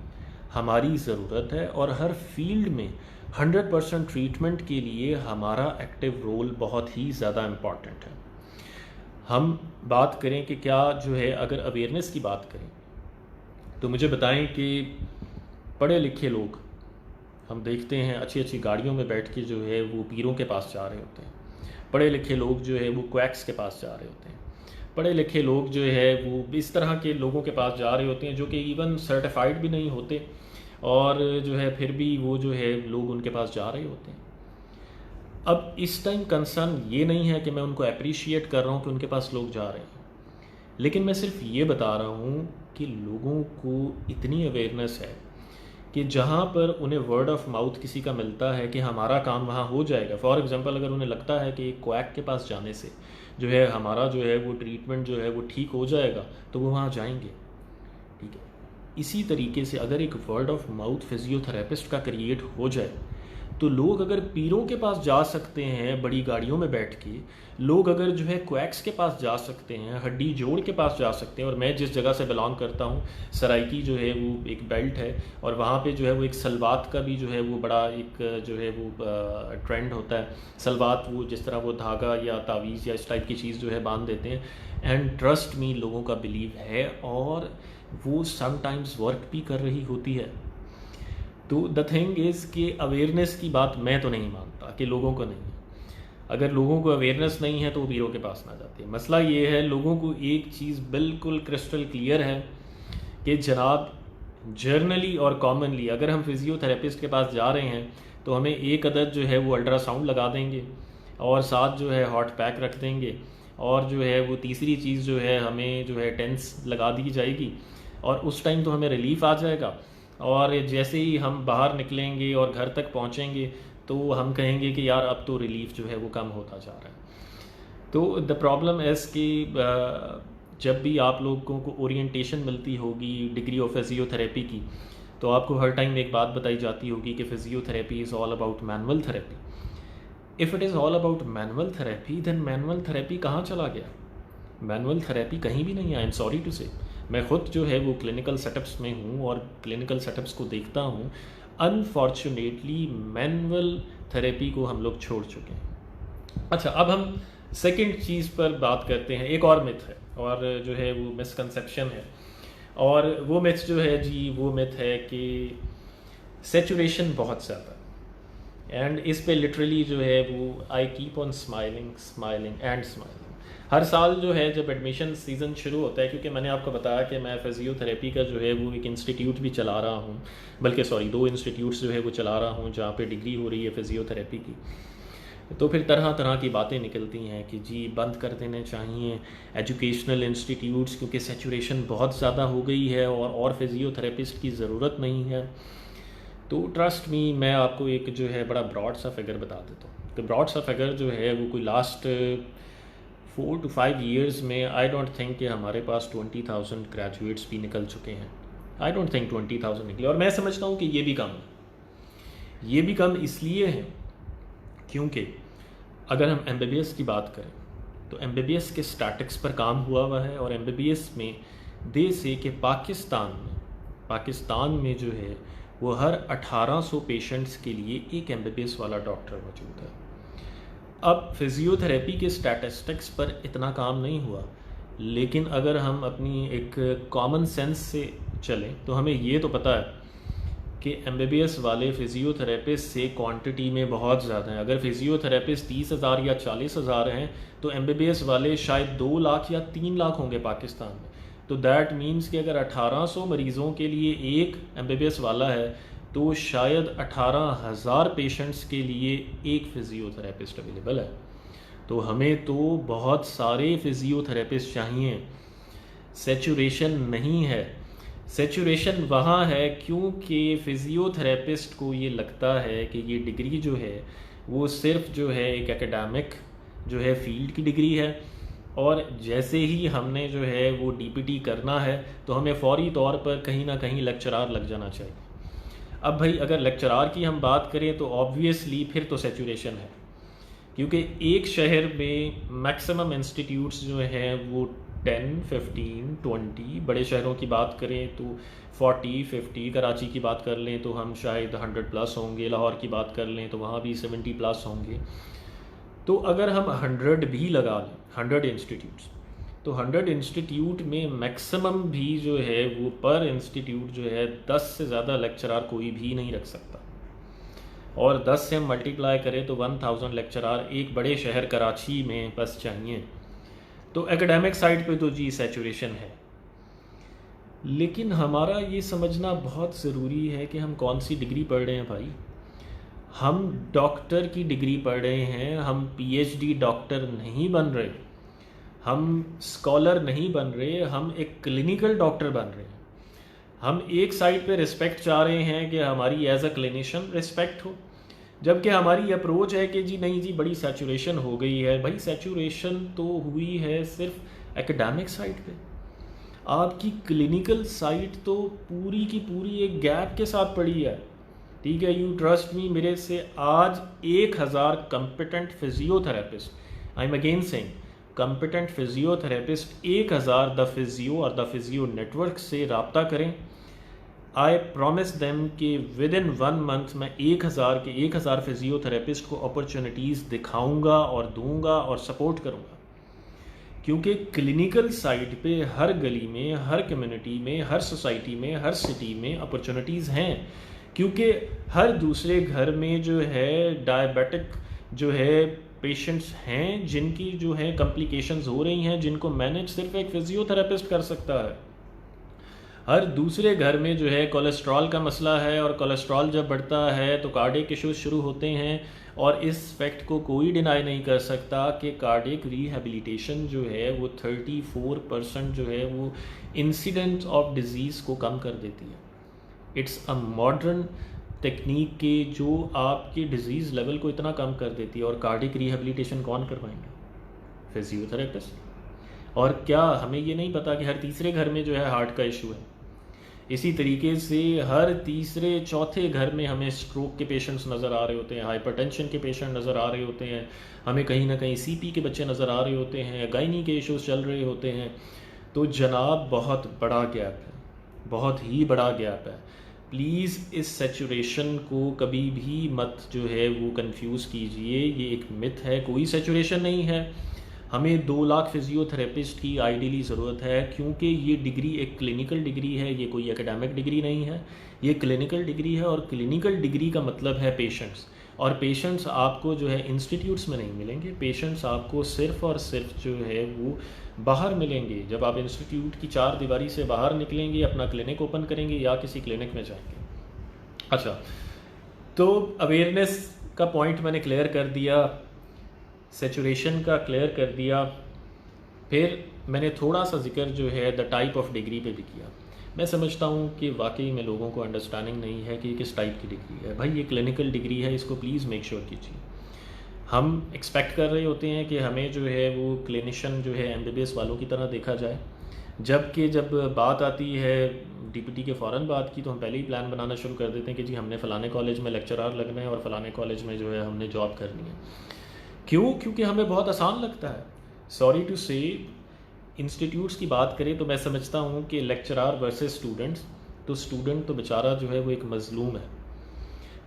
हमारी ज़रूरत है और हर फील्ड में 100% ट्रीटमेंट के लिए हमारा एक्टिव रोल बहुत ही ज़्यादा इम्पॉर्टेंट है। हम बात करें कि क्या जो है अगर अवेयरनेस की बात करें तो मुझे बताएं कि पढ़े लिखे लोग हम देखते हैं अच्छी अच्छी गाड़ियों में बैठ के जो है वो पीरों के पास जा रहे होते हैं। पढ़े लिखे लोग जो है वो क्वैक्स के पास जा रहे होते हैं। पढ़े लिखे लोग जो है वो इस तरह के लोगों के पास जा रहे होते हैं जो कि इवन सर्टिफाइड भी नहीं होते, और जो है फिर भी वो जो है लोग उनके पास जा रहे होते हैं। अब इस टाइम कंसर्न ये नहीं है कि मैं उनको अप्रिशिएट कर रहा हूँ कि उनके पास लोग जा रहे हैं, लेकिन मैं सिर्फ ये बता रहा हूँ कि लोगों को इतनी अवेयरनेस है कि जहाँ पर उन्हें वर्ड ऑफ माउथ किसी का मिलता है कि हमारा काम वहाँ हो जाएगा। फॉर एग्जांपल अगर उन्हें लगता है कि एक क्वैक के पास जाने से जो है हमारा जो है वो ट्रीटमेंट जो है वो ठीक हो जाएगा, तो वो वहाँ जाएंगे। ठीक है, इसी तरीके से अगर एक वर्ड ऑफ माउथ फिजियोथेरेपिस्ट का क्रिएट हो जाए तो लोग अगर पीरों के पास जा सकते हैं बड़ी गाड़ियों में बैठ के, लोग अगर जो है क्वैक्स के पास जा सकते हैं, हड्डी जोड़ के पास जा सकते हैं। और मैं जिस जगह से बिलोंग करता हूँ सराइकी जो है वो एक बेल्ट है, और वहाँ पे जो है वो एक सलवात का भी जो है वो बड़ा एक जो है वो ट्रेंड होता है। सलवात वो जिस तरह वो धागा या तावीज़ या इस टाइप की चीज़ जो है बांध देते हैं, एंड ट्रस्ट मी लोगों का बिलीव है और वो समटाइम्स वर्क भी कर रही होती है। तो द थिंग इज़ कि अवेयरनेस की बात मैं तो नहीं मानता कि लोगों को नहीं है। अगर लोगों को अवेयरनेस नहीं है तो वो पीरों के पास ना जाते हैं। मसला ये है, लोगों को एक चीज़ बिल्कुल क्रिस्टल क्लियर है कि जनाब जर्नली और कॉमनली अगर हम फिज़ियोथेरेपिस्ट के पास जा रहे हैं तो हमें एक अदद जो है वो अल्ट्रासाउंड लगा देंगे और साथ जो है हॉट पैक रख देंगे, और जो है वो तीसरी चीज़ जो है हमें जो है टेंस लगा दी जाएगी, और उस टाइम तो हमें रिलीफ़ आ जाएगा। और जैसे ही हम बाहर निकलेंगे और घर तक पहुँचेंगे तो हम कहेंगे कि यार अब तो रिलीफ़ जो है वो कम होता जा रहा है। तो द प्रॉब्लम इज़ कि जब भी आप लोगों को ओरिएंटेशन मिलती होगी डिग्री ऑफ फिजियोथेरेपी की, तो आपको हर टाइम एक बात बताई जाती होगी कि physiotherapy is all about manual therapy. If it is all about manual therapy then manual therapy कहाँ चला गया? मैनुअल थेरेपी कहीं भी नहीं है। आई एम सॉरी टू से, मैं ख़ुद जो है वो क्लिनिकल सेटअप्स में हूँ और क्लिनिकल सेटअप्स को देखता हूँ। अनफॉर्चुनेटली मैनुअल थेरेपी को हम लोग छोड़ चुके हैं। अच्छा, अब हम सेकंड चीज़ पर बात करते हैं। एक और मिथ है और जो है वो मिसकंसेप्शन है, और वो मिथ जो है जी वो मिथ है कि सेचुरेशन बहुत ज़्यादा, एंड इस पे लिटरली जो है वो I keep on smiling smiling and smiling. हर साल जो है जब एडमिशन सीज़न शुरू होता है, क्योंकि मैंने आपको बताया कि मैं फिजियोथेरेपी का जो है वो एक इंस्टीट्यूट भी चला रहा हूँ, बल्कि सॉरी 2 इंस्टीट्यूट्स जो है वो चला रहा हूँ जहाँ पे डिग्री हो रही है फिजियोथेरेपी की। तो फिर तरह तरह की बातें निकलती हैं कि जी बंद कर देने चाहिए एजुकेशनल इंस्टीट्यूट्स क्योंकि सैचुरेशन बहुत ज़्यादा हो गई है और फिजियोथेरेपिस्ट की ज़रूरत नहीं है। तो ट्रस्ट मी, मैं आपको एक जो है बड़ा ब्रॉड सा फिगर बता देता हूँ। तो ब्रॉड सा फिगर जो है वो कोई लास्ट 4 to 5 ईयर्स में आई डोंट थिंक कि हमारे पास 20,000 ग्रेजुएट्स भी निकल चुके हैं। आई डोंट थिंक 20,000 निकले, और मैं समझता हूँ कि ये भी कम है। ये भी कम इसलिए है क्योंकि अगर हम MBBS की बात करें तो MBBS के स्टैटिक्स पर काम हुआ है, और MBBS में दे से कि पाकिस्तान में जो है वो हर 1800 पेशेंट्स के लिए एक MBBS वाला डॉक्टर मौजूद है। अब फिजियोथेरेपी के स्टैटिस्टिक्स पर इतना काम नहीं हुआ, लेकिन अगर हम अपनी एक कॉमन सेंस से चलें तो हमें ये तो पता है कि MBBS वाले फिजियोथेरेपिस्ट से क्वांटिटी में बहुत ज़्यादा हैं। अगर फिजियोथेरेपिस्ट 30,000 या 40,000 हैं तो MBBS वाले शायद 2 लाख या 3 लाख होंगे पाकिस्तान में। तो दैट मीन्स कि अगर 1800 मरीज़ों के लिए एक MBBS वाला है तो शायद 18,000 पेशेंट्स के लिए एक फिजियोथेरेपिस्ट अवेलेबल है। तो हमें तो बहुत सारे फिजियोथेरेपिस्ट चाहिए। सैचुरेशन नहीं है। सैचुरेशन वहाँ है क्योंकि फिजियोथेरेपिस्ट को ये लगता है कि ये डिग्री जो है वो सिर्फ जो है एक एकेडमिक जो है फील्ड की डिग्री है, और जैसे ही हमने जो है वो DPT करना है तो हमें फौरी तौर पर कहीं ना कहीं लेक्चरार लग जाना चाहिए। अब भाई अगर लेक्चरार की हम बात करें तो ऑब्वियसली फिर तो सैचुरेशन है, क्योंकि एक शहर में मैक्सिमम इंस्टीट्यूट्स जो हैं वो 10, 15, 20, बड़े शहरों की बात करें तो 40, 50, कराची की बात कर लें तो हम शायद 100+ होंगे, लाहौर की बात कर लें तो वहाँ भी 70+ होंगे। तो अगर हम 100 भी लगा लें, 100 इंस्टीट्यूट्स, तो 100 इंस्टीट्यूट में मैक्सिमम भी जो है वो पर इंस्टीट्यूट जो है 10 से ज़्यादा लेक्चरार कोई भी नहीं रख सकता, और 10 से हम मल्टीप्लाई करें तो 1000 लेक्चरार एक बड़े शहर कराची में बस चाहिए। तो एकेडमिक साइड पे तो जी सैचुरेशन है, लेकिन हमारा ये समझना बहुत ज़रूरी है कि हम कौन सी डिग्री पढ़ रहे हैं भाई। हम डॉक्टर की डिग्री पढ़ रहे हैं, हम PhD डॉक्टर नहीं बन रहे, हम स्कॉलर नहीं बन रहे, हम एक क्लिनिकल डॉक्टर बन रहे हैं। हम एक साइड पे रिस्पेक्ट चाह रहे हैं कि हमारी एज अ क्लिनिशियन रिस्पेक्ट हो, जबकि हमारी अप्रोच है कि जी नहीं जी बड़ी सैचुरेशन हो गई है। भाई सैचुरेशन तो हुई है सिर्फ एकेडमिक साइड पे, आपकी क्लिनिकल साइड तो पूरी की पूरी एक गैप के साथ पड़ी है। ठीक है, यू ट्रस्ट मी, मेरे से आज 1000 competent physiotherapist, I am again saying competent physiotherapist 1000 the physio और द फिजियो नेटवर्क से रब्ता करें। आई प्रॉमिस देम कि विद इन 1 मंथ मैं 1000 फिजियोथेरेपिस्ट को अपॉर्चुनिटीज़ दिखाऊंगा और दूंगा और सपोर्ट करूंगा, क्योंकि क्लिनिकल साइड पे हर गली में, हर कम्युनिटी में, हर सोसाइटी में, हर सिटी में अपॉर्चुनिटीज़ हैं। क्योंकि हर दूसरे घर में जो है डायबिटिक जो है पेशेंट्स हैं जिनकी जो है कॉम्प्लिकेशंस हो रही हैं, जिनको मैनेज सिर्फ एक फिजियोथेरेपिस्ट कर सकता है। हर दूसरे घर में जो है कोलेस्ट्रॉल का मसला है, और कोलेस्ट्रॉल जब बढ़ता है तो कार्डियक इश्यूज शुरू होते हैं। और इस फैक्ट को कोई डिनाई नहीं कर सकता कि कार्डियक रिहेबिलिटेशन जो है वो 34% जो है वो इंसिडेंट ऑफ डिजीज़ को कम कर देती है। इट्स अ मॉडर्न टेक्निक के जो आपके डिजीज़ लेवल को इतना कम कर देती है। और कार्डियक रिहेबिलिटेशन कौन करवाएंगे? फिजियोथेरेपिस्ट। और क्या हमें ये नहीं पता कि हर तीसरे घर में जो है हार्ट का इशू है? इसी तरीके से हर तीसरे चौथे घर में हमें स्ट्रोक के पेशेंट्स नज़र आ रहे होते हैं, हाइपरटेंशन के पेशेंट नज़र आ रहे होते हैं, हमें कहीं ना कहीं सीपी के बच्चे नज़र आ रहे होते हैं, गायनी के इश्यूज चल रहे होते हैं। तो जनाब बहुत बड़ा गैप है, बहुत ही बड़ा गैप है। प्लीज़ इस सैचुरेशन को कभी भी मत जो है वो कंफ्यूज कीजिए। ये एक मिथ है, कोई सैचुरेशन नहीं है। हमें 2 लाख फिजियोथेरेपिस्ट की आइडियली ज़रूरत है, क्योंकि ये डिग्री एक क्लिनिकल डिग्री है, ये कोई एकेडमिक डिग्री नहीं है, ये क्लिनिकल डिग्री है। और क्लिनिकल डिग्री का मतलब है पेशेंट्स। और पेशेंट्स आपको जो है इंस्टीट्यूट्स में नहीं मिलेंगे, पेशेंट्स आपको सिर्फ़ और सिर्फ जो है वो बाहर मिलेंगे। जब आप इंस्टीट्यूट की 4 दीवारी से बाहर निकलेंगे, अपना क्लिनिक ओपन करेंगे या किसी क्लिनिक में जाएंगे। अच्छा, तो अवेयरनेस का पॉइंट मैंने क्लियर कर दिया, सैचुरेशन का क्लियर कर दिया। फिर मैंने थोड़ा सा जिक्र जो है द टाइप ऑफ डिग्री पे भी किया। मैं समझता हूँ कि वाकई में लोगों को अंडरस्टैंडिंग नहीं है कि किस टाइप की डिग्री है। भाई ये क्लिनिकल डिग्री है, इसको प्लीज़ मेक श्योर कीजिए। हम एक्सपेक्ट कर रहे होते हैं कि हमें जो है वो क्लिनिशियन जो है एमबीबीएस वालों की तरह देखा जाए, जबकि जब बात आती है डीपीटी के फ़ौरन बाद की, तो हम पहले ही प्लान बनाना शुरू कर देते हैं कि जी हमने फ़लाने कॉलेज में लेक्चरार लगना है और फ़लाने कॉलेज में जो है हमने जॉब करनी है। क्यों? क्योंकि हमें बहुत आसान लगता है। सॉरी टू से, इंस्टीट्यूट्स की बात करें तो मैं समझता हूँ कि लेक्चरार वर्सेस स्टूडेंट्स, तो स्टूडेंट तो बेचारा जो है वो एक मज़लूम है।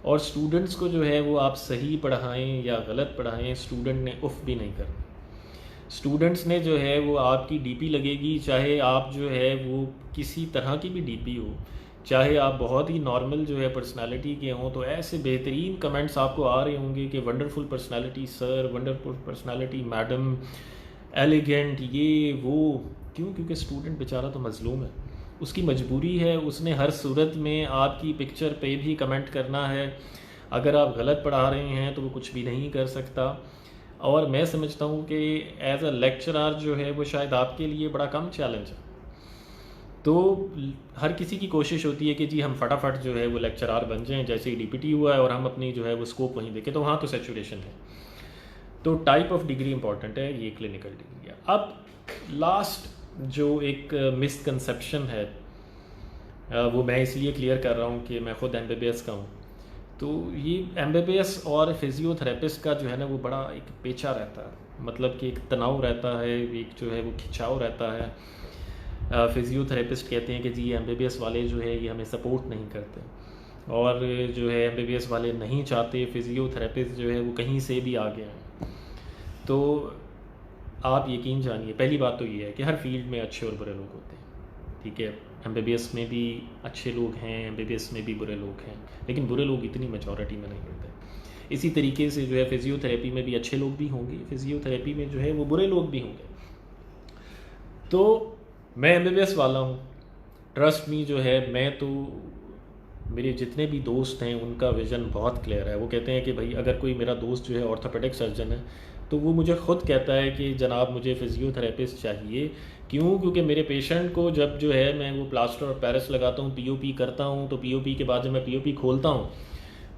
और स्टूडेंट्स को जो है वो आप सही पढ़ाएं या गलत पढ़ाएं, स्टूडेंट ने उफ भी नहीं करना। स्टूडेंट्स ने जो है वो आपकी डीपी लगेगी, चाहे आप जो है वो किसी तरह की भी डीपी हो, चाहे आप बहुत ही नॉर्मल जो है पर्सनालिटी के हों, तो ऐसे बेहतरीन कमेंट्स आपको आ रहे होंगे कि wonderful personality sir, wonderful personality madam, elegant, ये वो। क्यों? क्योंकि स्टूडेंट बेचारा तो मज़लूम है, उसकी मजबूरी है, उसने हर सूरत में आपकी पिक्चर पे भी कमेंट करना है। अगर आप गलत पढ़ा रहे हैं तो वो कुछ भी नहीं कर सकता। और मैं समझता हूँ कि एज अ लेक्चरर जो है वो शायद आपके लिए बड़ा कम चैलेंज है। तो हर किसी की कोशिश होती है कि जी हम फटाफट जो है वो लेक्चरार बन जाएं, जैसे ही डीपीटी हुआ है और हम अपनी जो है वो स्कोप वहीं देखें, तो वहाँ तो सैचुरेशन है। तो टाइप ऑफ डिग्री इंपॉर्टेंट है, ये क्लिनिकल डिग्री है। अब लास्ट जो एक मिसकंसेप्शन है वो मैं इसलिए क्लियर कर रहा हूँ कि मैं ख़ुद एमबीबीएस का हूँ। तो ये एमबीबीएस और फिजियोथेरेपिस्ट का जो है ना वो बड़ा एक पेचा रहता है, मतलब कि एक तनाव रहता है, एक जो है वो खिंचाव रहता है। फिजियोथेरेपिस्ट कहते हैं कि जी एमबीबीएस वाले जो है ये हमें सपोर्ट नहीं करते, और जो है एमबीबीएस वाले नहीं चाहते फिजियोथेरेपिस्ट जो है वो कहीं से भी आ गए हैं। तो आप यकीन जानिए, पहली बात तो ये है कि हर फील्ड में अच्छे और बुरे लोग होते हैं, ठीक है। एमबीबीएस में भी अच्छे लोग हैं, एमबीबीएस में भी बुरे लोग हैं, लेकिन बुरे लोग इतनी मेजॉरिटी में नहीं होते। इसी तरीके से जो है फिजियोथेरेपी में भी अच्छे लोग भी होंगे, फिजियोथेरेपी में जो है वो बुरे लोग भी होंगे। तो मैं एमबीबीएस वाला हूँ, ट्रस्ट मी जो है, मैं तो मेरे जितने भी दोस्त हैं उनका विज़न बहुत क्लियर है। वो कहते हैं कि भाई अगर कोई मेरा दोस्त जो है ऑर्थोपेडिक सर्जन है तो वो मुझे ख़ुद कहता है कि जनाब मुझे फिजियोथेरेपिस्ट चाहिए। क्यों? क्योंकि मेरे पेशेंट को जब जो है मैं वो प्लास्टर और पैरिस लगाता हूँ, पीओपी करता हूँ, तो पीओपी के बाद जब मैं पीओपी खोलता हूँ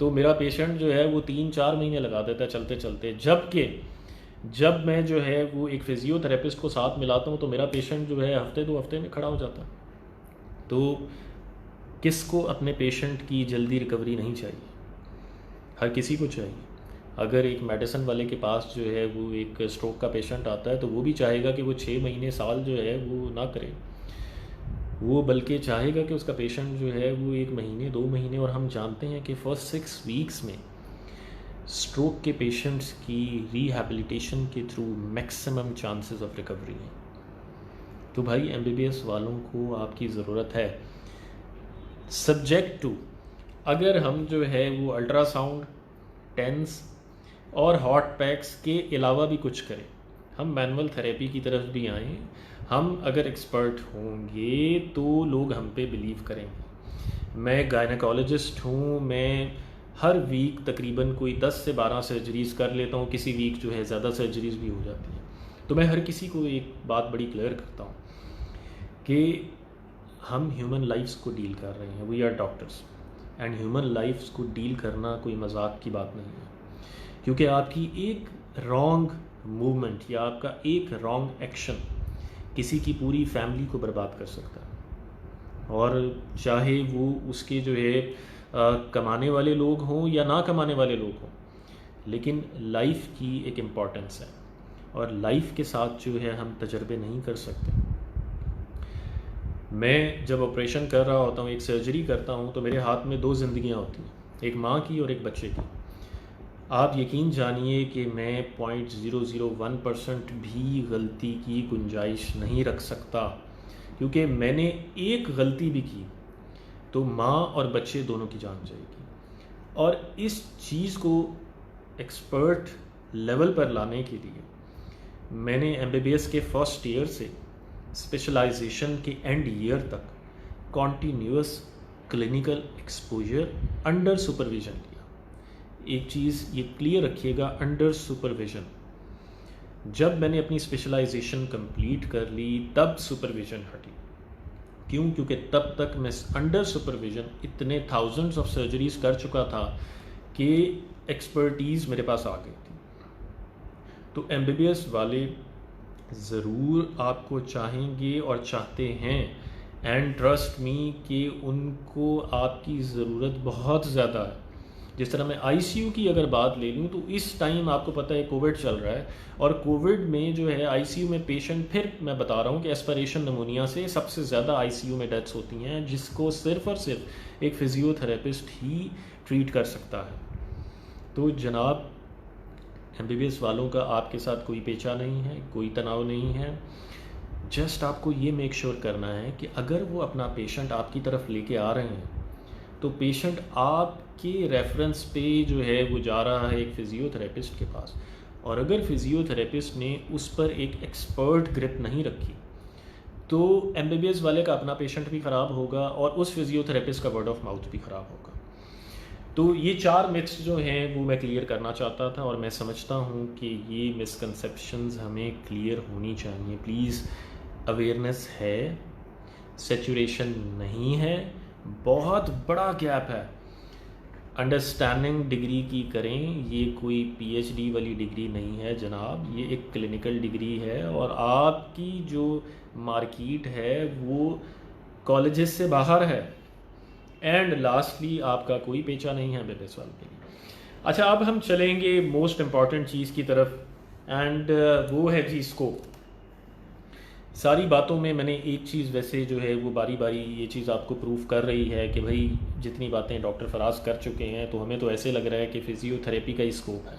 तो मेरा पेशेंट जो है वो 3-4 महीने लगा देता है चलते चलते। जबकि जब मैं जो है वो एक फिजियोथेरेपिस्ट को साथ मिलाता हूँ तो मेरा पेशेंट जो है हफ्ते 2 हफ्ते में खड़ा हो जाता है। तो किसको अपने पेशेंट की जल्दी रिकवरी नहीं चाहिए? हर किसी को चाहिए। अगर एक मेडिसिन वाले के पास जो है वो एक स्ट्रोक का पेशेंट आता है तो वो भी चाहेगा कि वो 6 महीने साल जो है वो ना करे, वो बल्कि चाहेगा कि उसका पेशेंट जो है वो 1 महीने 2 महीने, और हम जानते हैं कि फर्स्ट 6 वीक्स में स्ट्रोक के पेशेंट्स की रिहैबिलिटेशन के through maximum chances of recovery हैं। तो भाई एमबीबीएस वालों को आपकी ज़रूरत है, सब्जेक्ट टू अगर हम जो है वो अल्ट्रासाउंड, टेंस, और हॉट पैक्स के अलावा भी कुछ करें, हम मैनुअल थेरेपी की तरफ भी आएँ। हम अगर एक्सपर्ट होंगे तो लोग हम पे बिलीव करेंगे। मैं गायनेकोलॉजिस्ट हूँ, मैं हर वीक तकरीबन कोई 10 से 12 सर्जरीज़ कर लेता हूँ, किसी वीक जो है ज़्यादा सर्जरीज़ भी हो जाती हैं। तो मैं हर किसी को एक बात बड़ी क्लियर करता हूँ कि हम ह्यूमन लाइफ्स को डील कर रहे हैं, we are doctors, and human lifes को डील करना कोई मजाक की बात नहीं है, क्योंकि आपकी एक रॉन्ग मूवमेंट या आपका एक रॉन्ग एक्शन किसी की पूरी फैमिली को बर्बाद कर सकता है। और चाहे वो उसके जो है कमाने वाले लोग हों या ना कमाने वाले लोग हों, लेकिन लाइफ की एक इम्पॉर्टेंस है, और लाइफ के साथ जो है हम तजर्बे नहीं कर सकते। मैं जब ऑपरेशन कर रहा होता हूँ, एक सर्जरी करता हूँ, तो मेरे हाथ में 2 ज़िंदगियाँ होती हैं, एक माँ की और एक बच्चे की। आप यकीन जानिए कि मैं 0.001% भी गलती की गुंजाइश नहीं रख सकता, क्योंकि मैंने एक गलती भी की तो माँ और बच्चे दोनों की जान जाएगी। और इस चीज़ को एक्सपर्ट लेवल पर लाने के लिए मैंने MBBS के फर्स्ट ईयर से स्पेशलाइजेशन के एंड ईयर तक continuous clinical exposure under supervision किया। एक चीज़ ये क्लियर रखिएगा, अंडर सुपरविज़न। जब मैंने अपनी स्पेशलाइजेशन कंप्लीट कर ली तब सुपरविज़न हटी। क्यों? क्योंकि तब तक मैं अंडर सुपरविज़न इतने थाउजेंड्स ऑफ सर्जरीज कर चुका था कि एक्सपर्टीज़ मेरे पास आ गई थी। तो MBBS वाले ज़रूर आपको चाहेंगे और चाहते हैं, एंड ट्रस्ट मी कि उनको आपकी ज़रूरत बहुत ज़्यादा है। जिस तरह मैं ICU की अगर बात ले लूँ तो इस टाइम आपको पता है कोविड चल रहा है, और कोविड में जो है ICU में पेशेंट, फिर मैं बता रहा हूँ कि एस्पिरेशन निमोनिया से सबसे ज़्यादा ICU में डेथ्स होती हैं, जिसको सिर्फ़ और सिर्फ एक फिजियोथेरेपिस्ट ही ट्रीट कर सकता है। तो जनाब, MBBS वालों का आपके साथ कोई पेचा नहीं है, कोई तनाव नहीं है। जस्ट आपको ये मेक श्योर करना है कि अगर वो अपना पेशेंट आपकी तरफ लेके आ रहे हैं तो पेशेंट आपके रेफरेंस पे जो है वो जा रहा है एक फ़िज़ियोथेरेपिस्ट के पास, और अगर फ़िज़ियोथेरेपिस्ट ने उस पर एक एक्सपर्ट ग्रिप नहीं रखी तो MBBS वाले का अपना पेशेंट भी ख़राब होगा और उस फ़िज़ियोथेरेपिस्ट का वर्ड ऑफ माउथ भी ख़राब होगा। तो ये 4 मिथ्स जो हैं वो मैं क्लियर करना चाहता था, और मैं समझता हूँ कि ये मिसकंसेप्शंस हमें क्लियर होनी चाहिए। प्लीज़, अवेयरनेस है, सेचुरेशन नहीं है, बहुत बड़ा गैप है। अंडरस्टैंडिंग डिग्री की करें, ये कोई PhD वाली डिग्री नहीं है जनाब, ये एक क्लिनिकल डिग्री है, और आपकी जो मार्केट है वो कॉलेजेस से बाहर है। एंड लास्टली, आपका कोई पेचा नहीं है MBBS वालों के लिए। अच्छा, अब हम चलेंगे मोस्ट इम्पॉर्टेंट चीज़ की तरफ, एंड वो है जी स्कोप। सारी बातों में मैंने एक चीज़ वैसे जो है वो बारी बारी ये चीज़ आपको प्रूफ कर रही है कि भाई जितनी बातें डॉक्टर फराज कर चुके हैं, तो हमें तो ऐसे लग रहा है कि फ़िज़ियोथेरेपी का ही स्कोप है।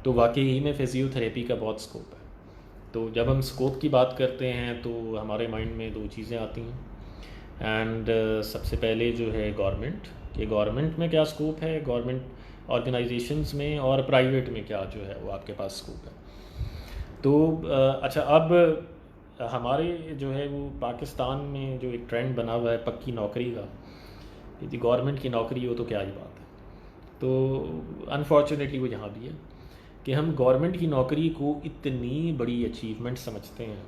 तो वाकई ही में फ़िज़ियोथेरेपी का बहुत स्कोप है। तो जब हम स्कोप की बात करते हैं तो हमारे माइंड में 2 चीज़ें आती हैं, एंड सबसे पहले जो है गवर्नमेंट, कि गवर्नमेंट में क्या स्कोप है, गवर्नमेंट ऑर्गेनाइजेशंस में, और प्राइवेट में क्या जो है वो आपके पास स्कोप है। तो अच्छा, अब हमारे जो है वो पाकिस्तान में जो एक ट्रेंड बना हुआ है पक्की नौकरी का, यदि गवर्नमेंट की नौकरी हो तो क्या ही बात है। तो अनफॉर्चुनेटली वो यहाँ भी है कि हम गवर्नमेंट की नौकरी को इतनी बड़ी अचीवमेंट समझते हैं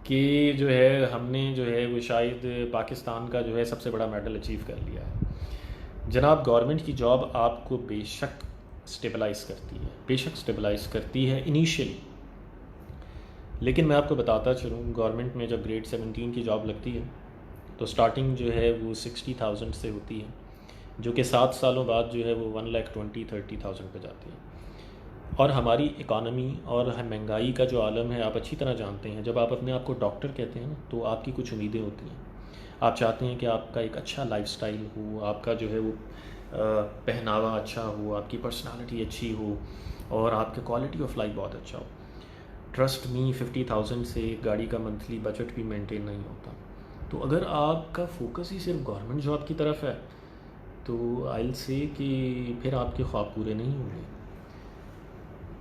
कि जो है हमने जो है वो शायद पाकिस्तान का जो है सबसे बड़ा मेडल अचीव कर लिया है। जनाब, गवर्नमेंट की जॉब आपको बेशक स्टेबलाइज़ करती है, बेशक स्टेबलाइज़ करती है इनिशियली, लेकिन मैं आपको बताता चलूँ, गवर्नमेंट में जब ग्रेड 17 की जॉब लगती है तो स्टार्टिंग जो है वो 60,000 से होती है, जो कि 7 सालों बाद जो है वो 1,20,30,000 पे जाती है। और हमारी इकॉनमी और महंगाई का जो आलम है आप अच्छी तरह जानते हैं। जब आप अपने आप को डॉक्टर कहते हैं ना, तो आपकी कुछ उम्मीदें होती हैं। आप चाहते हैं कि आपका एक अच्छा लाइफस्टाइल हो, आपका जो है वो पहनावा अच्छा हो, आपकी पर्सनालिटी अच्छी हो, और आपके क्वालिटी ऑफ लाइफ बहुत अच्छा हो। ट्रस्ट मी, 50,000 से गाड़ी का मंथली बजट भी मेंटेन नहीं होता। तो अगर आपका फोकस ही सिर्फ गवर्नमेंट जॉब की तरफ है तो आई विल से कि फिर आपके ख्वाब पूरे नहीं होंगे।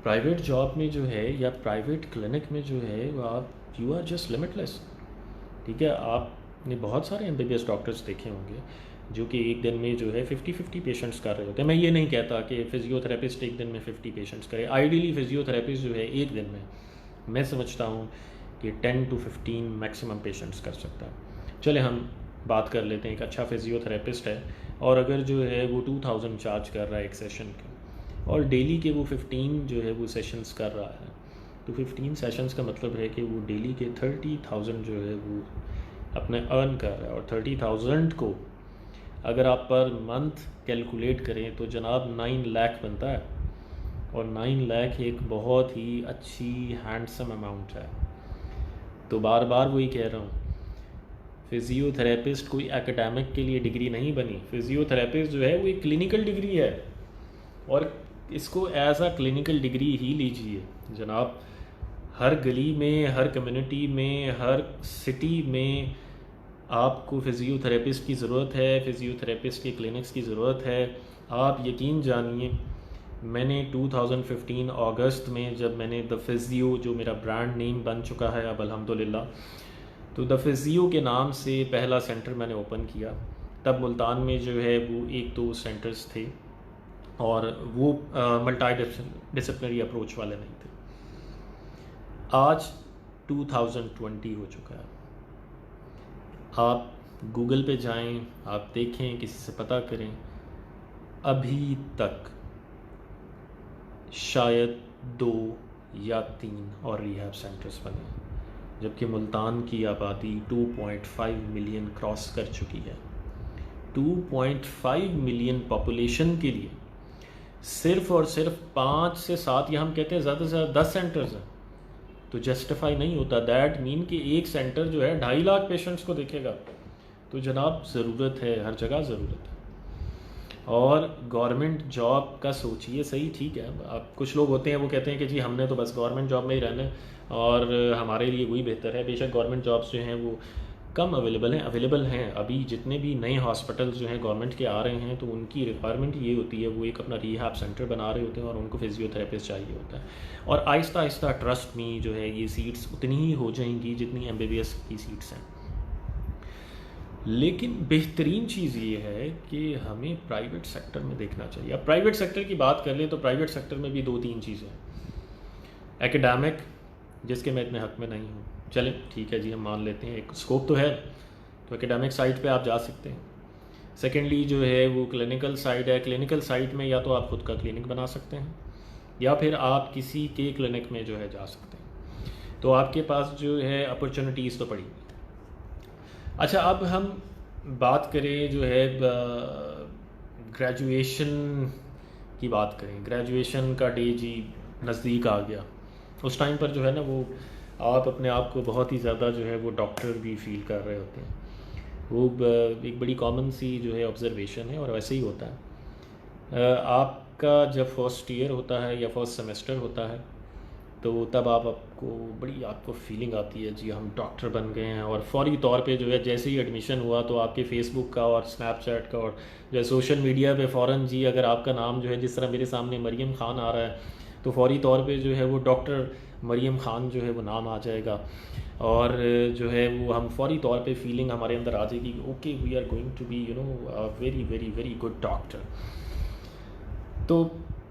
प्राइवेट जॉब में जो है या प्राइवेट क्लिनिक में जो है वो आप यू आर जस्ट लिमिटलेस। ठीक है, आपने बहुत सारे MBBS डॉक्टर्स देखे होंगे जो कि एक दिन में जो है 50-50 पेशेंट्स कर रहे होते हैं। मैं ये नहीं कहता कि फ़िज़ियोथेरेपिस्ट एक दिन में 50 पेशेंट्स करे। आइडियली फ़िज़ियोथेरेपिस्ट जो है एक दिन में मैं समझता हूँ कि 10 to 15 मैक्सिमम पेशेंट्स कर सकता है। चले हम बात कर लेते हैं, एक अच्छा फ़िज़ियोथेरेपिस्ट है और अगर जो है वो 2000 चार्ज कर रहा है एक सेशन के और डेली के वो 15 जो है वो सेशंस कर रहा है, तो 15 सेशंस का मतलब है कि वो डेली के 30,000 जो है वो अपने अर्न कर रहा है। और 30,000 को अगर आप पर मंथ कैलकुलेट करें तो जनाब 9 लाख बनता है और 9 लाख एक बहुत ही अच्छी हैंडसम अमाउंट है। तो बार बार वही कह रहा हूँ, फ़िज़ियोथेरेपिस्ट कोई एकेडमिक के लिए डिग्री नहीं बनी। फ़िज़ियोथेरेपिस्ट जो है वो एक क्लिनिकल डिग्री है और इसको एज अ क्लिनिकल डिग्री ही लीजिए जनाब। हर गली में, हर कम्युनिटी में, हर सिटी में आपको फ़िज़ियोथेरेपिस्ट की ज़रूरत है, फ़िज़ियोथेरेपिस्ट के क्लिनिक्स की ज़रूरत है। आप यकीन जानिए, मैंने 2015 अगस्त में जब मैंने द फिज़ियो जो मेरा ब्रांड नेम बन चुका है अब अल्हम्दुलिल्लाह, तो द फिज़ियो के नाम से पहला सेंटर मैंने ओपन किया। तब मुल्तान में जो है वो 1-2 सेंटर्स थे और वो मल्टी डिसिप्लिनरी अप्रोच वाले नहीं थे। आज 2020 हो चुका है। आप गूगल पे जाएं, आप देखें, किसी से पता करें, अभी तक शायद 2 या 3 और रिहैब सेंटर्स बने हैं, जबकि मुल्तान की आबादी 2.5 मिलियन क्रॉस कर चुकी है। 2.5 मिलियन पॉपुलेशन के लिए सिर्फ़ और सिर्फ 5 से 7 या हम कहते हैं ज़्यादा से ज़्यादा 10 सेंटर्स हैं तो जस्टिफाई नहीं होता। दैट मीन कि एक सेंटर जो है 2.5 लाख पेशेंट्स को देखेगा। तो जनाब ज़रूरत है, हर जगह ज़रूरत है। और गवर्नमेंट जॉब का सोचिए, सही ठीक है, आप कुछ लोग होते हैं वो कहते हैं कि जी हमने तो बस गवर्नमेंट जॉब में ही रहना है और हमारे लिए वही बेहतर है। बेशक गवर्नमेंट जॉब्स जो हैं वो कम अवेलेबल हैं। अभी जितने भी नए हॉस्पिटल्स जो हैं गवर्नमेंट के आ रहे हैं तो उनकी रिक्वायरमेंट ये होती है, वो एक अपना रिहैब सेंटर बना रहे होते हैं और उनको फ़िज़ियोथेरेपिस्ट चाहिए होता है। और आहिस्ता आहिस्ता ट्रस्ट मी जो है ये सीट्स उतनी ही हो जाएंगी जितनी MBBS की सीट्स हैं। लेकिन बेहतरीन चीज़ ये है कि हमें प्राइवेट सेक्टर में देखना चाहिए। अब प्राइवेट सेक्टर की बात कर लें तो प्राइवेट सेक्टर में भी 2-3 चीज़ें हैं। एकेडमिक, जिसके मैं इतने हक़ में नहीं हूँ, चलें ठीक है जी, हम मान लेते हैं एक स्कोप तो है, तो एकेडमिक साइड पे आप जा सकते हैं। सेकेंडली जो है वो क्लिनिकल साइड है। क्लिनिकल साइड में या तो आप ख़ुद का क्लिनिक बना सकते हैं या फिर आप किसी के क्लिनिक में जो है जा सकते हैं। तो आपके पास जो है अपॉर्चुनिटीज़ तो पड़ी। अच्छा, अब हम बात करें जो है ग्रेजुएशन की बात करें। ग्रेजुएशन का डे जी नज़दीक आ गया। उस टाइम पर जो है ना वो आप अपने आप को बहुत ही ज़्यादा जो है वो डॉक्टर भी फील कर रहे होते हैं। वो एक बड़ी कॉमन सी जो है ऑब्ज़र्वेशन है और वैसे ही होता है। आपका जब फर्स्ट ईयर होता है या फर्स्ट सेमेस्टर होता है तो तब आपको फीलिंग आती है जी हम डॉक्टर बन गए हैं। और फौरी तौर पे जो है जैसे ही एडमिशन हुआ तो आपके फेसबुक का और स्नैपचैट का और जो है सोशल मीडिया पे फ़ौरन जी अगर आपका नाम जो है, जिस तरह मेरे सामने मरियम ख़ान आ रहा है, तो फौरी तौर पे जो है वो डॉक्टर मरियम ख़ान जो है वो नाम आ जाएगा और जो है वो हम फौरी तौर पे फीलिंग हमारे अंदर आ जाएगी, okay we are going to be very very very good doctor. तो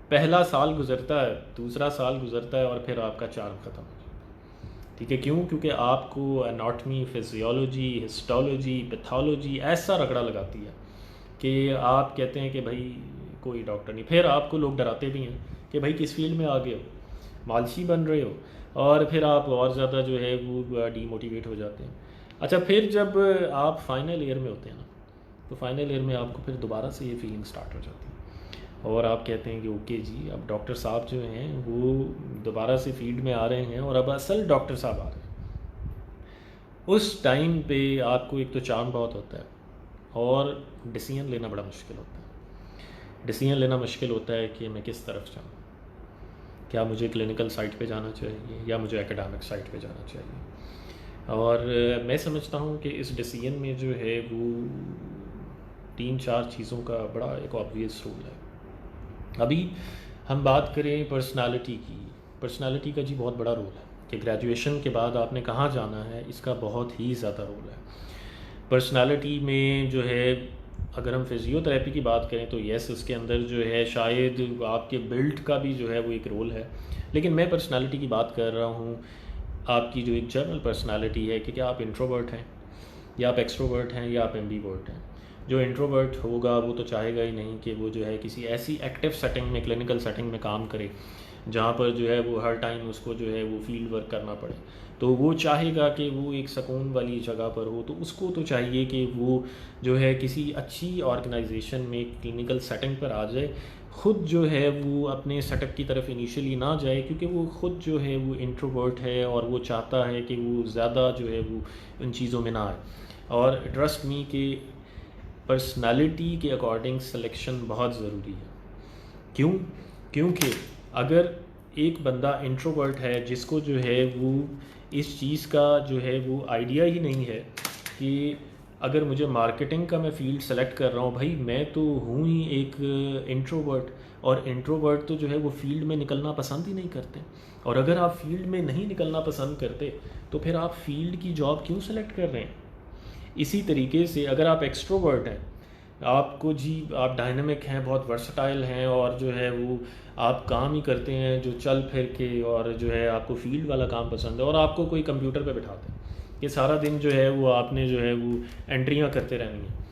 पहला साल गुज़रता है, दूसरा साल गुज़रता है और फिर आपका चार्म ख़त्म हो जाता है। ठीक है, क्यों? क्योंकि आपको एनाटॉमी, फिजियोलॉजी, हिस्टोलॉजी, पैथोलॉजी ऐसा रगड़ा लगाती है कि आप कहते हैं कि भाई कोई डॉक्टर नहीं। फिर आपको लोग डराते भी हैं कि भाई किस फील्ड में आ गए हो, मालशी बन रहे हो, और फिर आप और ज़्यादा जो है वो डीमोटिवेट हो जाते हैं। अच्छा, फिर जब आप फाइनल ईयर में होते हैं ना, तो फाइनल ईयर में आपको फिर दोबारा से ये फीलिंग स्टार्ट हो जाती है और आप कहते हैं कि ओके जी अब डॉक्टर साहब जो हैं वो दोबारा से फील्ड में आ रहे हैं और अब असल डॉक्टर साहब आ रहे हैं। उस टाइम पे आपको एक तो चार्म बहुत होता है और डिसीजन लेना बड़ा मुश्किल होता है। डिसीजन लेना मुश्किल होता है कि मैं किस तरफ जाऊँ, क्या मुझे क्लिनिकल साइट पे जाना चाहिए या मुझे एकेडमिक साइट पे जाना चाहिए। और मैं समझता हूँ कि इस डिसीजन में जो है वो 3-4 चीज़ों का बड़ा एक ऑब्वियस रूल है। अभी हम बात करें पर्सनालिटी की, पर्सनालिटी का जी बहुत बड़ा रोल है कि ग्रेजुएशन के बाद आपने कहाँ जाना है, इसका बहुत ही ज़्यादा रोल है। पर्सनालिटी में जो है अगर हम फिज़ियोथेरेपी की बात करें तो यस, उसके अंदर जो है शायद आपके बिल्ड का भी जो है वो एक रोल है, लेकिन मैं पर्सनालिटी की बात कर रहा हूँ आपकी जो एक जनरल पर्सनालिटी है कि क्या आप इंट्रोवर्ट हैं या आप एक्सट्रोवर्ट हैं या आप एम्बीवर्ट हैं। जो इंट्रोवर्ट होगा वो तो चाहेगा ही नहीं कि वो जो है किसी ऐसी एक्टिव सेटिंग में, क्लिनिकल सेटिंग में काम करे जहाँ पर जो है वो हर टाइम उसको जो है वो फील्ड वर्क करना पड़े। तो वो चाहेगा कि वो एक सुकून वाली जगह पर हो, तो उसको तो चाहिए कि वो जो है किसी अच्छी ऑर्गेनाइजेशन में क्लिनिकल सेटिंग पर आ जाए। ख़ुद जो है वो अपने सेटअप की तरफ इनिशियली ना जाए, क्योंकि वो ख़ुद जो है वो इंट्रोवर्ट है और वो चाहता है कि वो ज़्यादा जो है वो उन चीज़ों में ना आए। और ट्रस्ट मी कि पर्सनालिटी के अकॉर्डिंग सिलेक्शन बहुत ज़रूरी है। क्यों? क्योंकि अगर एक बंदा इंट्रोवर्ट है जिसको जो है वो इस चीज़ का जो है वो आइडिया ही नहीं है कि अगर मुझे मार्केटिंग का मैं फ़ील्ड सेलेक्ट कर रहा हूँ, भाई मैं तो हूँ ही एक इंट्रोवर्ट, और इंट्रोवर्ट तो जो है वो फील्ड में निकलना पसंद ही नहीं करते। और अगर आप फील्ड में नहीं निकलना पसंद करते तो फिर आप फील्ड की जॉब क्यों सेलेक्ट कर रहे हैं? इसी तरीके से अगर आप एक्सट्रोवर्ट हैं, आपको जी आप डायनामिक हैं, बहुत वर्सटाइल हैं, और जो है वो आप काम ही करते हैं जो चल फिर के, और जो है आपको फील्ड वाला काम पसंद है, और आपको कोई कंप्यूटर पे बिठाते हैं कि सारा दिन जो है वो आपने जो है वो एंट्रियाँ करते रहनी हैं,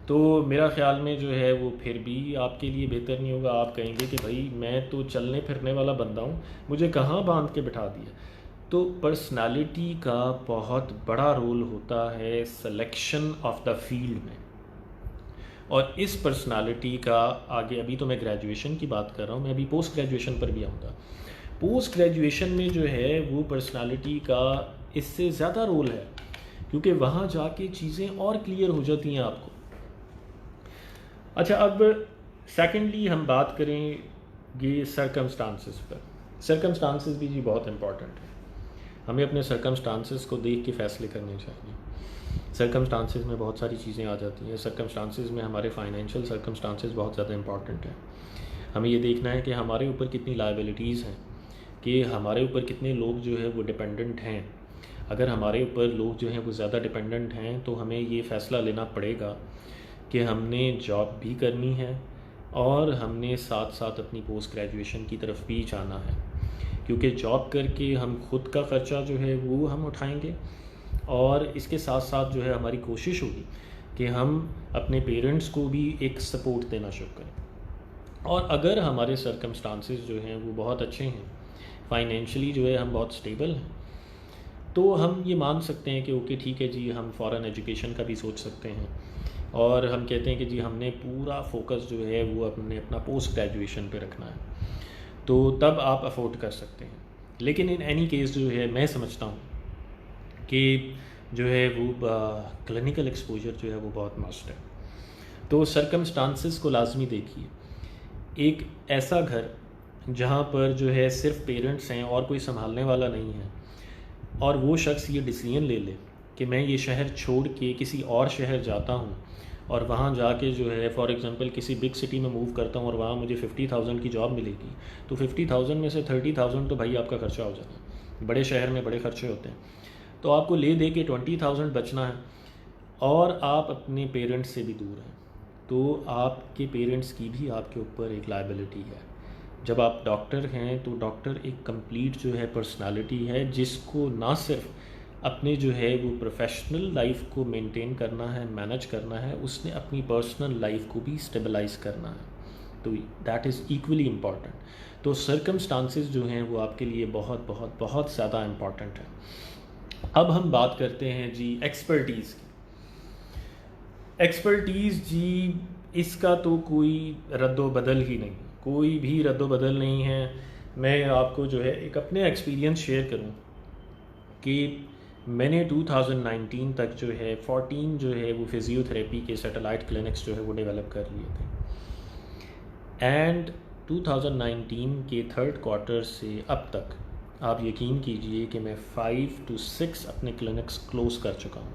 तो मेरा ख़्याल में जो है वो फिर भी आपके लिए बेहतर नहीं होगा। आप कहेंगे कि भाई मैं तो चलने फिरने वाला बंदा हूँ, मुझे कहाँ बांध के बिठा दिया। तो पर्सनालिटी का बहुत बड़ा रोल होता है सिलेक्शन ऑफ द फील्ड में, और इस पर्सनालिटी का आगे, अभी तो मैं ग्रेजुएशन की बात कर रहा हूँ, मैं अभी पोस्ट ग्रेजुएशन पर भी आऊँगा। पोस्ट ग्रेजुएशन में जो है वो पर्सनालिटी का इससे ज़्यादा रोल है, क्योंकि वहाँ जाके चीज़ें और क्लियर हो जाती हैं आपको। अच्छा, अब सेकेंडली हम बात करेंगे सर्कमस्टांसेस पर। सर्कमस्टांसेस भी जी बहुत इम्पॉर्टेंट है, हमें अपने सर्कमस्टांसेस को देख के फ़ैसले करने चाहिए। सर्कमस्टांसेस में बहुत सारी चीज़ें आ जाती हैं। सर्कमस्टांसेस में हमारे फाइनेंशियल सर्कमस्टांसेस बहुत ज़्यादा इंपॉर्टेंट हैं। हमें ये देखना है कि हमारे ऊपर कितनी लायबिलिटीज़ हैं, कि हमारे ऊपर कितने लोग जो है वो डिपेंडेंट हैं। अगर हमारे ऊपर लोग जो हैं वो ज़्यादा डिपेंडेंट हैं तो हमें ये फ़ैसला लेना पड़ेगा कि हमने जॉब भी करनी है और हमने साथ साथ अपनी पोस्ट ग्रेजुएशन की तरफ भी जाना है, क्योंकि जॉब करके हम खुद का ख़र्चा जो है वो हम उठाएंगे, और इसके साथ साथ जो है हमारी कोशिश होगी कि हम अपने पेरेंट्स को भी एक सपोर्ट देना शुरू करें। और अगर हमारे सर्कमस्टांसेस जो हैं वो बहुत अच्छे हैं, फाइनेंशियली जो है हम बहुत स्टेबल हैं, तो हम ये मान सकते हैं कि ओके ठीक है जी, हम फ़ॉरेन एजुकेशन का भी सोच सकते हैं, और हम कहते हैं कि जी हमने पूरा फोकस जो है वो अपना पोस्ट ग्रेजुएशन पे रखना है, तो तब आप अफोर्ड कर सकते हैं। लेकिन इन एनी केस जो है मैं समझता हूँ कि जो है वो क्लिनिकल एक्सपोजर जो है वो बहुत मस्ट है। तो सर्कमस्टांसेस को लाजमी देखिए। एक ऐसा घर जहाँ पर जो है सिर्फ पेरेंट्स हैं और कोई संभालने वाला नहीं है, और वो शख्स ये डिसीजन ले ले कि मैं ये शहर छोड़ के किसी और शहर जाता हूँ, और वहाँ जाके जो है फॉर एग्ज़ाम्पल किसी बिग सिटी में मूव करता हूँ और वहाँ मुझे 50,000 की जॉब मिलेगी, तो 50,000 में से 30,000 तो भाई आपका खर्चा हो जाता है। बड़े शहर में बड़े खर्चे होते हैं, तो आपको ले दे के 20,000 बचना है, और आप अपने पेरेंट्स से भी दूर हैं, तो आपके पेरेंट्स की भी आपके ऊपर एक लायबिलिटी है। जब आप डॉक्टर हैं तो डॉक्टर एक कंप्लीट जो है पर्सनालिटी है, जिसको ना सिर्फ अपने जो है वो प्रोफेशनल लाइफ को मेंटेन करना है, मैनेज करना है, उसने अपनी पर्सनल लाइफ को भी स्टेबलाइज करना है, तो दैट इज़ इक्वली इम्पॉर्टेंट। तो सर्कमस्टांसेस जो हैं वो आपके लिए बहुत बहुत बहुत ज़्यादा इम्पॉर्टेंट है। अब हम बात करते हैं जी एक्सपर्टीज़ की। एक्सपर्टीज़ जी, इसका तो कोई रद्दो बदल ही नहीं, कोई भी रद्दो बदल नहीं है। मैं आपको जो है एक अपने एक्सपीरियंस शेयर करूं कि मैंने 2019 तक जो है 14 जो है वो फिज़ियोथेरेपी के सैटेलाइट क्लिनिक्स जो है वो डेवलप कर लिए थे, एंड 2019 के थर्ड क्वार्टर से अब तक आप यकीन कीजिए कि मैं 5 to 6 अपने क्लिनिक्स क्लोज़ कर चुका हूँ।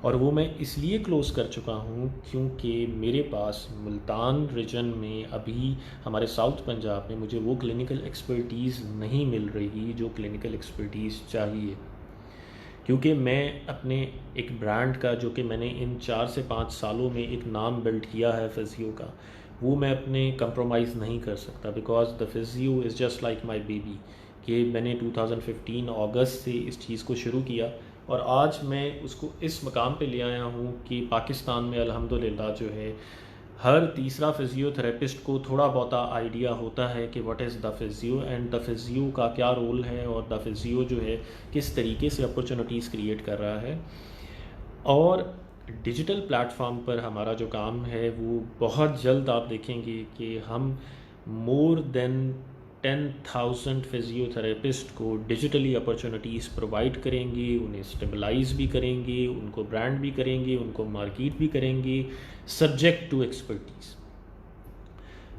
और वो मैं इसलिए क्लोज़ कर चुका हूँ क्योंकि मेरे पास मुल्तान रीजन में अभी हमारे साउथ पंजाब में मुझे वो क्लिनिकल एक्सपर्टीज़ नहीं मिल रही जो क्लिनिकल एक्सपर्टीज़ चाहिए। क्योंकि मैं अपने एक ब्रांड का, जो कि मैंने इन 4 से 5 सालों में एक नाम बिल्ड किया है फिजियो का, वो मैं अपने कंप्रोमाइज़ नहीं कर सकता, because the physio is just like my baby. कि मैंने 2015 अगस्त से इस चीज़ को शुरू किया और आज मैं उसको इस मकाम पे ले आया हूँ कि पाकिस्तान में अल्हम्दुलिल्लाह जो है हर तीसरा फिजियोथेरेपिस्ट को थोड़ा बहुत आइडिया होता है कि what is the physio and the physio का क्या रोल है और द फिजियो जो है किस तरीके से अपॉर्चुनिटीज़ क्रिएट कर रहा है। और डिजिटल प्लेटफॉर्म पर हमारा जो काम है वो बहुत जल्द आप देखेंगे कि हम मोर देन 10,000 फिजियोथेरेपिस्ट को डिजिटली अपॉर्चुनिटीज़ प्रोवाइड करेंगे, उन्हें स्टेबलाइज भी करेंगे, उनको ब्रांड भी करेंगे, उनको मार्केट भी करेंगे, सब्जेक्ट टू एक्सपर्टीज़।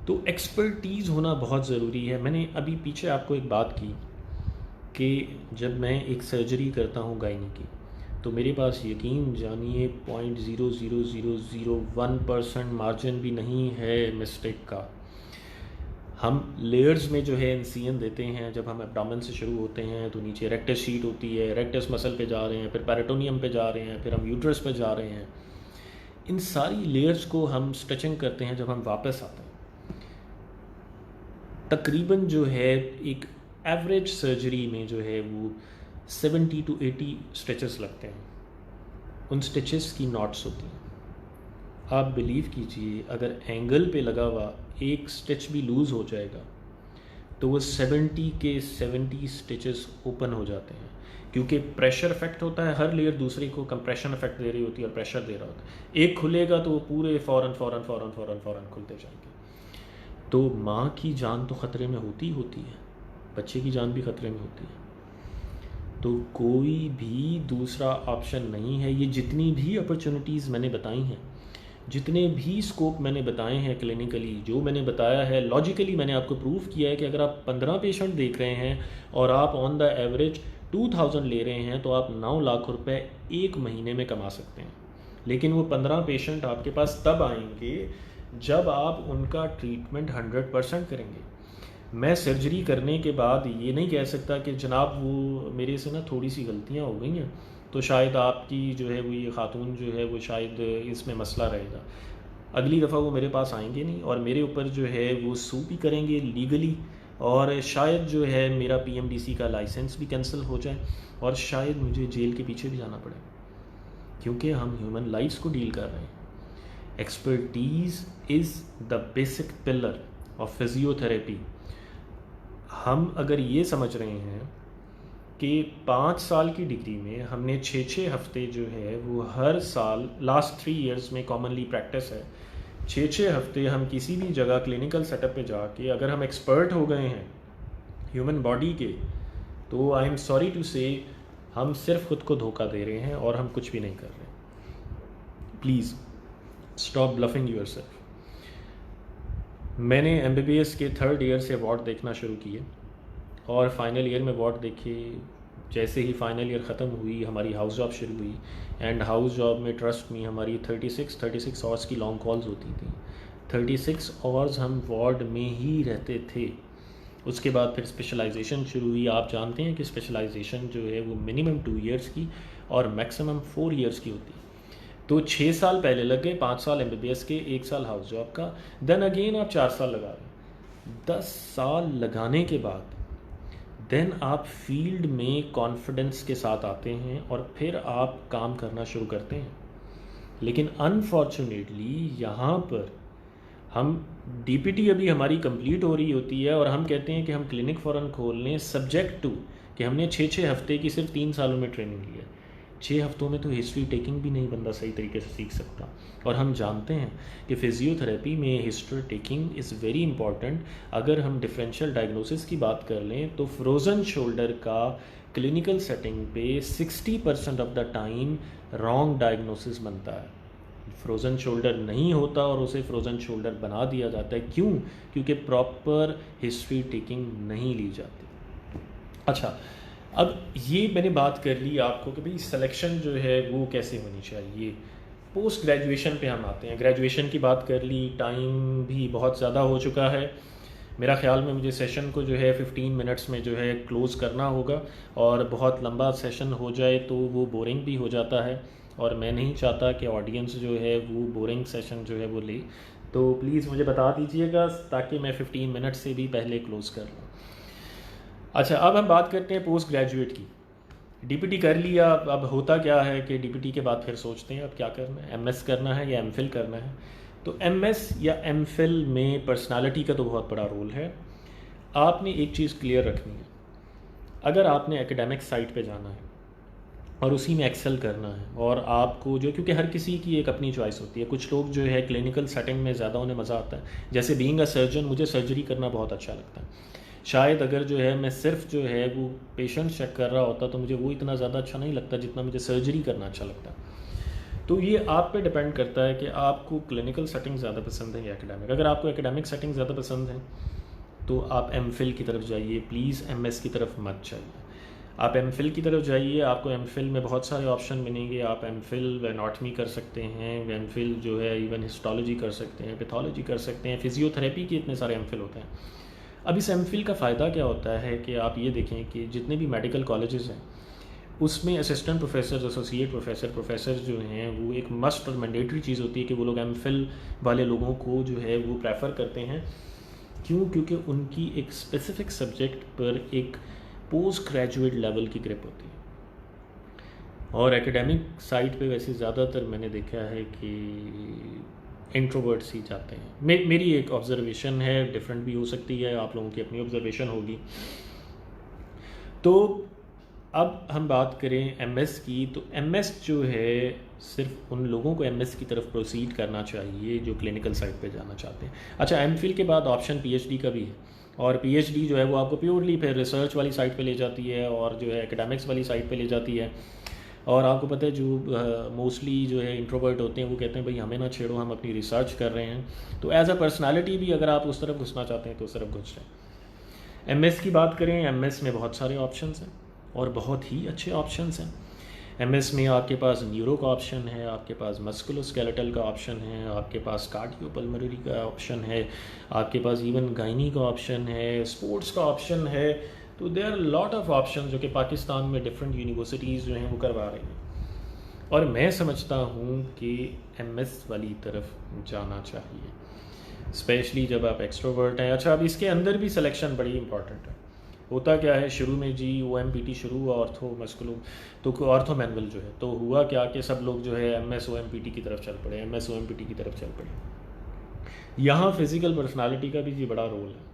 तो एक्सपर्टीज़ होना बहुत ज़रूरी है। मैंने अभी पीछे आपको एक बात की कि जब मैं एक सर्जरी करता हूँ गायनी की, तो मेरे पास यकीन जानिए 0.00001% मार्जिन भी नहीं है मिस्टेक का। हम लेयर्स में जो है इंसिजन देते हैं, जब हम एब्डोमेन से शुरू होते हैं तो नीचे रेक्टस शीट होती है, रेक्टस मसल पे जा रहे हैं, फिर पेरिटोनियम पे जा रहे हैं, फिर हम यूट्रस पे जा रहे हैं। इन सारी लेयर्स को हम स्टिचिंग करते हैं। जब हम वापस आते हैं तकरीबन जो है एक एवरेज सर्जरी में जो है वो 70 to 80 स्टिचेस लगते हैं। उन स्टिचेस की नॉट्स होती हैं। आप बिलीव कीजिए, अगर एंगल पे लगा हुआ एक स्टिच भी लूज़ हो जाएगा तो वो 70 के 70 स्टिचेस ओपन हो जाते हैं, क्योंकि प्रेशर इफेक्ट होता है। हर लेयर दूसरे को कंप्रेशन इफेक्ट दे रही होती है और प्रेशर दे रहा होता है। एक खुलेगा तो वो पूरे फ़ौरन खुलते जाएंगे। तो माँ की जान तो ख़तरे में होती है, बच्चे की जान भी ख़तरे में होती है। तो कोई भी दूसरा ऑप्शन नहीं है। ये जितनी भी अपॉर्चुनिटीज़ मैंने बताई हैं, जितने भी स्कोप मैंने बताए हैं क्लिनिकली, जो मैंने बताया है लॉजिकली, मैंने आपको प्रूव किया है कि अगर आप 15 पेशेंट देख रहे हैं और आप ऑन द एवरेज 2000 ले रहे हैं तो आप 9 लाख रुपए एक महीने में कमा सकते हैं। लेकिन वो 15 पेशेंट आपके पास तब आएंगे जब आप उनका ट्रीटमेंट 100% करेंगे। मैं सर्जरी करने के बाद ये नहीं कह सकता कि जनाब वो मेरे से ना थोड़ी सी गलतियाँ हो गई हैं तो शायद आपकी जो है वो ये खातून जो है वो शायद इसमें मसला रहेगा। अगली दफ़ा वो मेरे पास आएंगे नहीं और मेरे ऊपर जो है वो सू भी करेंगे लीगली, और शायद जो है मेरा PMDC का लाइसेंस भी कैंसिल हो जाए और शायद मुझे जेल के पीछे भी जाना पड़े, क्योंकि हम ह्यूमन लाइफ्स को डील कर रहे हैं। Expertise is the basic pillar of physiotherapy. हम अगर ये समझ रहे हैं कि 5 साल की डिग्री में हमने 6 हफ्ते जो है वो हर साल लास्ट 3 इयर्स में कॉमनली प्रैक्टिस है, 6 हफ्ते हम किसी भी जगह क्लिनिकल सेटअप पे जाके अगर हम एक्सपर्ट हो गए हैं ह्यूमन बॉडी के, तो आई एम सॉरी टू से हम सिर्फ खुद को धोखा दे रहे हैं और हम कुछ भी नहीं कर रहे। Please stop bluffing yourself. मैंने MBBS के 3rd ईयर से वार्ड देखना शुरू किए और फाइनल ईयर में वार्ड देखे। जैसे ही फाइनल ईयर ख़त्म हुई हमारी हाउस जॉब शुरू हुई, एंड हाउस जॉब में ट्रस्ट में हमारी 36 आवर्स की लॉन्ग कॉल्स होती थी। 36 आवर्स हम वार्ड में ही रहते थे। उसके बाद फिर स्पेशलाइजेशन शुरू हुई। आप जानते हैं कि स्पेशलाइजेशन जो है वो मिनिमम 2 इयर्स की और मैक्सिमम 4 इयर्स की होती है। तो 6 साल पहले लग गए, 5 साल MBBS के, 1 साल हाउस जॉब का, देन अगेन आप 4 साल लगा रहे हैं। 10 साल लगाने के बाद देन आप फील्ड में कॉन्फिडेंस के साथ आते हैं और फिर आप काम करना शुरू करते हैं। लेकिन अनफॉर्चुनेटली यहाँ पर हम DPT अभी हमारी कंप्लीट हो रही होती है और हम कहते हैं कि हम क्लिनिक फ़ौरन खोल लें, सब्जेक्ट टू कि हमने 6 हफ्ते की सिर्फ 3 सालों में ट्रेनिंग ली है। 6 हफ्तों में तो हिस्ट्री टेकिंग भी नहीं बंदा सही तरीके से सीख सकता। और हम जानते हैं कि फ़िज़ियोथेरेपी में history taking is very important. अगर हम डिफरेंशियल डायग्नोसिस की बात कर लें तो फ्रोज़न शोल्डर का क्लिनिकल सेटिंग पे 60% of the time wrong diagnosis बनता है। फ्रोज़न शोल्डर नहीं होता और उसे फ्रोज़न शोल्डर बना दिया जाता है। क्यों? क्योंकि प्रॉपर हिस्ट्री टेकिंग नहीं ली जाती। अच्छा, अब ये मैंने बात कर ली आपको कि भाई सिलेक्शन जो है वो कैसे होनी चाहिए। पोस्ट ग्रेजुएशन पे हम आते हैं। ग्रेजुएशन की बात कर ली, टाइम भी बहुत ज़्यादा हो चुका है। मेरा ख़्याल में मुझे सेशन को जो है 15 मिनट्स में जो है क्लोज़ करना होगा, और बहुत लंबा सेशन हो जाए तो वो बोरिंग भी हो जाता है, और मैं नहीं चाहता कि ऑडियंस जो है वो बोरिंग सेशन जो है वो ले। तो प्लीज़ मुझे बता दीजिएगा ताकि मैं 15 मिनट से भी पहले क्लोज़ कर लूँ। अच्छा, अब हम बात करते हैं पोस्ट ग्रेजुएट की। डीपीटी कर लिया, अब होता क्या है कि डीपीटी के बाद फिर सोचते हैं अब क्या करना है, एमएस करना है या एमफिल करना है। तो एमएस या एमफिल में पर्सनालिटी का तो बहुत बड़ा रोल है। आपने एक चीज़ क्लियर रखनी है, अगर आपने एकेडमिक साइट पे जाना है और उसी में एक्सेल करना है, और आपको जो, क्योंकि हर किसी की एक अपनी चॉइस होती है, कुछ लोग जो है क्लिनिकल सेटिंग में ज़्यादा उन्हें मज़ा आता है। जैसे बीइंग अ सर्जन मुझे सर्जरी करना बहुत अच्छा लगता है। शायद अगर जो है मैं सिर्फ जो है वो पेशेंट चेक कर रहा होता तो मुझे वो इतना ज़्यादा अच्छा नहीं लगता जितना मुझे सर्जरी करना अच्छा लगता है। तो ये आप पे डिपेंड करता है कि आपको क्लिनिकल सेटिंग ज़्यादा पसंद है या एकेडमिक। अगर आपको एकेडमिक सेटिंग ज़्यादा पसंद है तो आप एमफिल की तरफ जाइए, प्लीज़ एमएस की तरफ मत जाइए। आप एमफिल की तरफ जाइए, आपको एमफिल में बहुत सारे ऑप्शन मिलेंगे। आप एमफिल एनाटॉमी कर सकते हैं, एमफिल जो है इवन हिस्टोलॉजी कर सकते हैं, पैथोलॉजी कर सकते हैं, फिजियोथेरेपी के इतने सारे एमफिल होते हैं। अब इस एमफिल का फ़ायदा क्या होता है कि आप ये देखें कि जितने भी मेडिकल कॉलेजेस हैं उसमें असिस्टेंट प्रोफेसर, एसोसिएट प्रोफेसर जो हैं वो एक मस्ट और मैंडेटरी चीज़ होती है कि वो लोग एमफिल वाले लोगों को जो है वो प्रेफर करते हैं। क्यों? क्योंकि उनकी एक स्पेसिफिक सब्जेक्ट पर एक पोस्ट ग्रेजुएट लेवल की ग्रिप होती है। और एकेडमिक साइड पे वैसे ज़्यादातर मैंने देखा है कि इंट्रोवर्ट्स ही जाते हैं। मेरी एक ऑब्ज़र्वेशन है, डिफरेंट भी हो सकती है, आप लोगों की अपनी ऑब्ज़र्वेशन होगी। तो अब हम बात करें एमएस की, तो एमएस जो है सिर्फ उन लोगों को एमएस की तरफ प्रोसीड करना चाहिए जो क्लिनिकल साइड पे जाना चाहते हैं। अच्छा, एमफिल के बाद ऑप्शन पीएचडी का भी है, और पीएचडी जो है वो आपको प्योरली फिर रिसर्च वाली साइड पे ले जाती है और जो है एकेडमिक्स वाली साइड पे ले जाती है। और आपको पता है जो मोस्टली जो है इंट्रोवर्ट होते हैं वो कहते हैं भाई हमें ना छेड़ो, हम अपनी रिसर्च कर रहे हैं। तो एज अ पर्सनालिटी भी अगर आप उस तरफ घुसना चाहते हैं तो उस तरफ घुस जाएँ। एमएस की बात करें, एमएस में बहुत सारे ऑप्शंस हैं और बहुत ही अच्छे ऑप्शंस हैं। एमएस में आपके पास न्यूरो का ऑप्शन है, आपके पास मस्कुलोस्केलेटल का ऑप्शन है, आपके पास कार्डियोपल्मोनरी का ऑप्शन है, आपके पास इवन गायनी का ऑप्शन है, स्पोर्ट्स का ऑप्शन है। तो there are lot of option जो कि पाकिस्तान में डिफरेंट यूनिवर्सिटीज़ जो हैं वो करवा रही हैं। और मैं समझता हूँ कि एमएस वाली तरफ जाना चाहिए, स्पेशली जब आप एक्सट्रोवर्ट हैं। अच्छा, अब इसके अंदर भी सिलेक्शन बड़ी इंपॉर्टेंट है। होता क्या है, शुरू में जी ओएमपीटी शुरू हुआ, ऑर्थो मस्कुलो, तो ऑर्थो मैनुअल जो है, तो हुआ क्या कि सब लोग जो है एमएस ओएमपीटी की तरफ चल पड़े, एमएस ओएमपीटी की तरफ चल पड़े। यहाँ फिज़िकल पर्सनालिटी का भी जी बड़ा रोल है।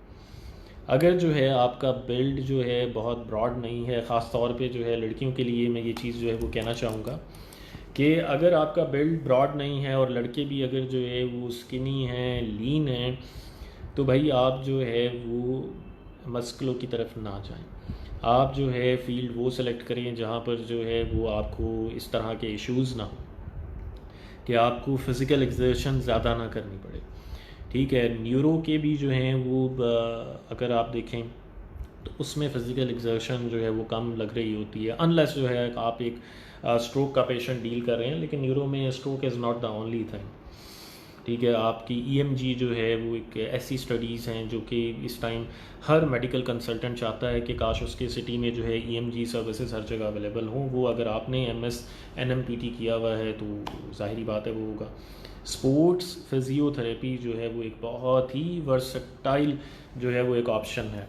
अगर जो है आपका बिल्ड जो है बहुत ब्रॉड नहीं है, ख़ास तौर पे जो है लड़कियों के लिए मैं ये चीज़ जो है वो कहना चाहूँगा कि अगर आपका बिल्ड ब्रॉड नहीं है और लड़के भी अगर जो है वो स्किनी हैं, लीन हैं, तो भाई आप जो है वो मस्कुलो की तरफ ना जाएं। आप जो है फील्ड वो सेलेक्ट करें जहाँ पर जो है वो आपको इस तरह के इश्यूज़ ना हो कि आपको फ़िज़िकल एक्सर्शन ज़्यादा ना करनी पड़े। ठीक है, न्यूरो के भी जो हैं वो अगर आप देखें तो उसमें फ़िज़िकल एक्सर्शन जो है वो कम लग रही होती है, अनलेस जो है आप एक स्ट्रोक का पेशेंट डील कर रहे हैं। लेकिन न्यूरो में stroke is not the only thing. ठीक है, आपकी ईएमजी जो है वो एक ऐसी स्टडीज़ हैं जो कि इस टाइम हर मेडिकल कंसल्टेंट चाहता है कि काश उसके सिटी में जो है ईएमजी सर्विसेज हर जगह अवेलेबल हों। वो अगर आपने एमएस एनएमपीटी किया हुआ है तो ज़ाहिरी बात है वो होगा। स्पोर्ट्स फिजियोथेरेपी जो है वो एक बहुत ही वर्सटाइल जो है वो एक ऑप्शन है।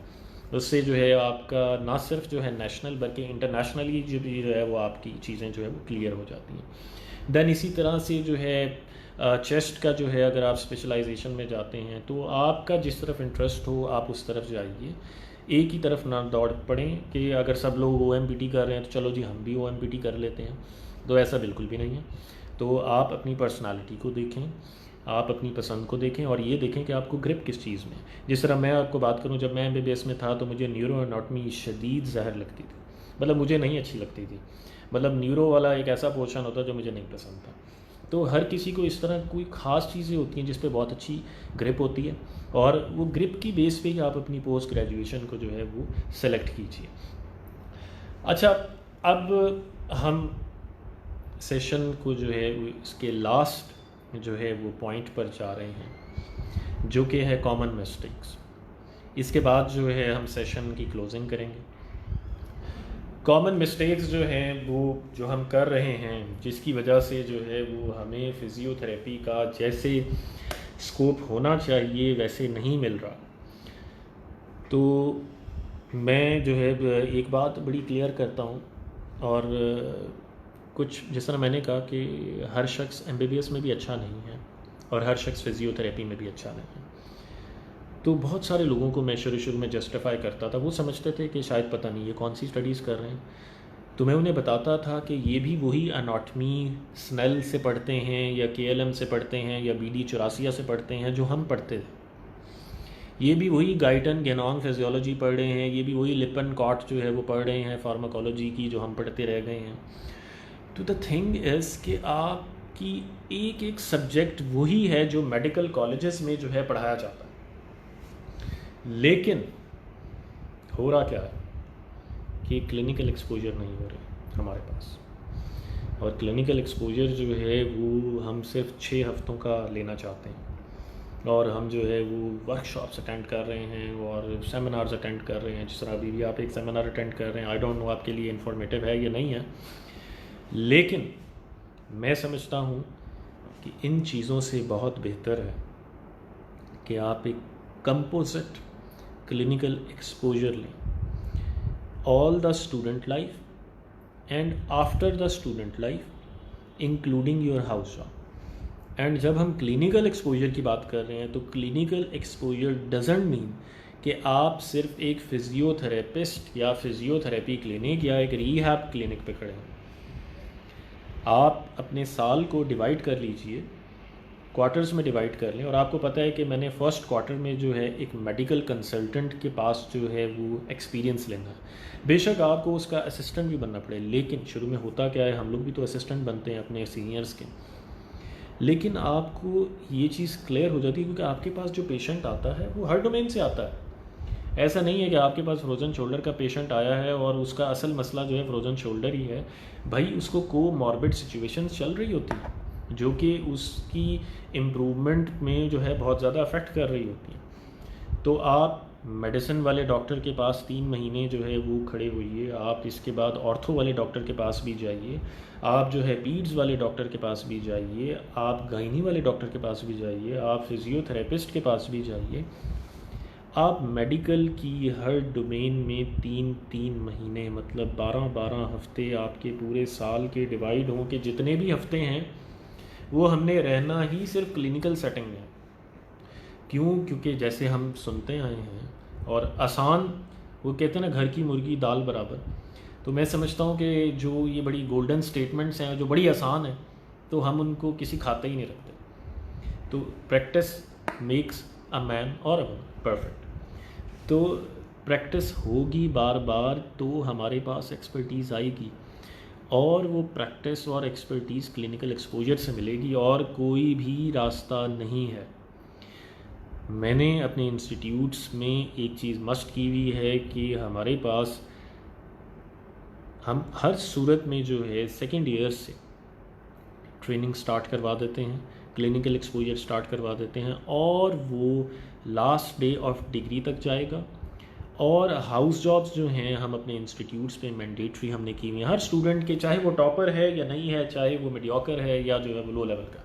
उससे जो है आपका ना सिर्फ जो है नेशनल बल्कि इंटरनेशनली जो भी जो है वो आपकी चीज़ें जो है वो क्लियर हो जाती हैं। देन इसी तरह से जो है चेस्ट का जो है अगर आप स्पेशलाइजेशन में जाते हैं तो आपका जिस तरफ इंटरेस्ट हो आप उस तरफ जाइए, एक ही तरफ ना दौड़ पड़ें कि अगर सब लोग ओएमपीटी कर रहे हैं तो चलो जी हम भी ओएमपीटी कर लेते हैं। तो ऐसा बिल्कुल भी नहीं है। तो आप अपनी पर्सनालिटी को देखें, आप अपनी पसंद को देखें और ये देखें कि आपको ग्रिप किस चीज़ में। जिस तरह मैं आपको बात करूं, जब मैं एमबीबीएस में था तो मुझे न्यूरो एनाटॉमी शदीद ज़हर लगती थी, मतलब मुझे नहीं अच्छी लगती थी। मतलब न्यूरो वाला एक ऐसा पोर्शन होता जो मुझे नहीं पसंद था। तो हर किसी को इस तरह कोई ख़ास चीज़ें होती हैं जिस पे बहुत अच्छी ग्रिप होती है, और वो ग्रिप की बेस पे ही आप अपनी पोस्ट ग्रेजुएशन को जो है वो सेलेक्ट कीजिए। अच्छा, अब हम सेशन को जो है वो इसके लास्ट जो है वो पॉइंट पर जा रहे हैं, जो कि है कॉमन मिस्टेक्स। इसके बाद जो है हम सेशन की क्लोजिंग करेंगे। कॉमन मिस्टेक्स जो हैं वो जो हम कर रहे हैं, जिसकी वजह से जो है वो हमें फ़िज़ियोथेरेपी का जैसे स्कोप होना चाहिए वैसे नहीं मिल रहा। तो मैं जो है एक बात बड़ी क्लियर करता हूँ, और कुछ जिस तरह मैंने कहा कि हर शख्स एमबीबीएस में भी अच्छा नहीं है और हर शख्स फ़िज़ियोथेरेपी में भी अच्छा नहीं है। तो बहुत सारे लोगों को मैं शुरू में जस्टिफाई करता था, वो समझते थे कि शायद पता नहीं ये कौन सी स्टडीज़ कर रहे हैं। तो मैं उन्हें बताता था कि ये भी वही एनाटॉमी स्नेल से पढ़ते हैं या केएलएम से पढ़ते हैं या बीडी चौरासिया से पढ़ते हैं जो हम पढ़ते थे। ये भी वही गाइटन गेनोंग फिजियोलॉजी पढ़ रहे हैं, ये भी वही लिपन कॉट जो है वो पढ़ रहे हैं फार्माकोलॉजी की, जो हम पढ़ते रह गए हैं। तो द थिंग इज़ कि आपकी एक एक सब्जेक्ट वही है जो मेडिकल कॉलेजेस में जो है पढ़ाया जाता है, लेकिन हो रहा क्या है कि क्लिनिकल एक्सपोजर नहीं हो रही हमारे पास। और क्लिनिकल एक्सपोजर जो है वो हम सिर्फ 6 हफ्तों का लेना चाहते हैं, और हम जो है वो वर्कशॉप्स अटेंड कर रहे हैं और सेमिनार्स अटेंड कर रहे हैं। जिस तरह अभी भी आप एक सेमिनार अटेंड कर रहे हैं, आई डोंट नो आपके लिए इन्फॉर्मेटिव है या नहीं है, लेकिन मैं समझता हूँ कि इन चीज़ों से बहुत बेहतर है कि आप एक कंपोजिट क्लिनिकल एक्सपोजर लें, all the student life and after the student life including your house job. And जब हम क्लिनिकल एक्सपोजर की बात कर रहे हैं तो क्लिनिकल एक्सपोजर डजेंट मीन कि आप सिर्फ एक फिजियोथेरेपिस्ट या फिजियोथेरेपी क्लिनिक या एक रीहैब क्लिनिक पे खड़े हैं। आप अपने साल को डिवाइड कर लीजिए, क्वार्टर्स में डिवाइड कर लें, और आपको पता है कि मैंने फर्स्ट क्वार्टर में जो है एक मेडिकल कंसल्टेंट के पास जो है वो एक्सपीरियंस लेना है। बेशक आपको उसका असिस्टेंट भी बनना पड़े, लेकिन शुरू में होता क्या है, हम लोग भी तो असिस्टेंट बनते हैं अपने सीनियर्स के। लेकिन आपको ये चीज़ क्लियर हो जाती है क्योंकि आपके पास जो पेशेंट आता है वो हर डोमेन से आता है। ऐसा नहीं है कि आपके पास फ्रोज़न शोल्डर का पेशेंट आया है और उसका असल मसला जो है फ्रोज़न शोल्डर ही है। भाई उसको कोमॉर्बिड सिचुएशंस चल रही होती हैं जो कि उसकी इम्प्रूवमेंट में जो है बहुत ज़्यादा अफेक्ट कर रही होती हैं। तो आप मेडिसिन वाले डॉक्टर के पास 3 महीने जो है वो खड़े होइए, आप इसके बाद ऑर्थो वाले डॉक्टर के पास भी जाइए, आप जो है पीड्स वाले डॉक्टर के पास भी जाइए, आप गायनी वाले डॉक्टर के पास भी जाइए, आप फिजियोथेरेपिस्ट के पास भी जाइए। आप मेडिकल की हर डोमेन में 3-3 महीने मतलब 12-12 हफ्ते आपके पूरे साल के डिवाइड हों कि जितने भी हफ्ते हैं वो हमने रहना ही सिर्फ क्लिनिकल सेटिंग में। क्यों? क्योंकि जैसे हम सुनते आए हैं, और आसान, वो कहते हैं ना घर की मुर्गी दाल बराबर। तो मैं समझता हूँ कि जो ये बड़ी गोल्डन स्टेटमेंट्स हैं जो बड़ी आसान हैं, तो हम उनको किसी खाते ही नहीं रखते। तो प्रैक्टिस मेक्स अ मैन और अ वुमन परफेक्ट। तो प्रैक्टिस होगी बार बार तो हमारे पास एक्सपर्टीज़ आएगी, और वो प्रैक्टिस और एक्सपर्टीज़ क्लिनिकल एक्सपोजर से मिलेगी, और कोई भी रास्ता नहीं है। मैंने अपने इंस्टीट्यूट्स में एक चीज़ मस्ट की हुई है कि हमारे पास हम हर सूरत में जो है सेकेंड ईयर से ट्रेनिंग स्टार्ट करवा देते हैं, क्लिनिकल एक्सपोजर स्टार्ट करवा देते हैं, और वो लास्ट डे ऑफ डिग्री तक जाएगा। और हाउस जॉब्स जो हैं हम अपने इंस्टीट्यूट्स पे मैंडेटरी हमने की हुई हैं हर स्टूडेंट के, चाहे वो टॉपर है या नहीं है, चाहे वो मीडियोकर है या जो है वो लो लेवल का।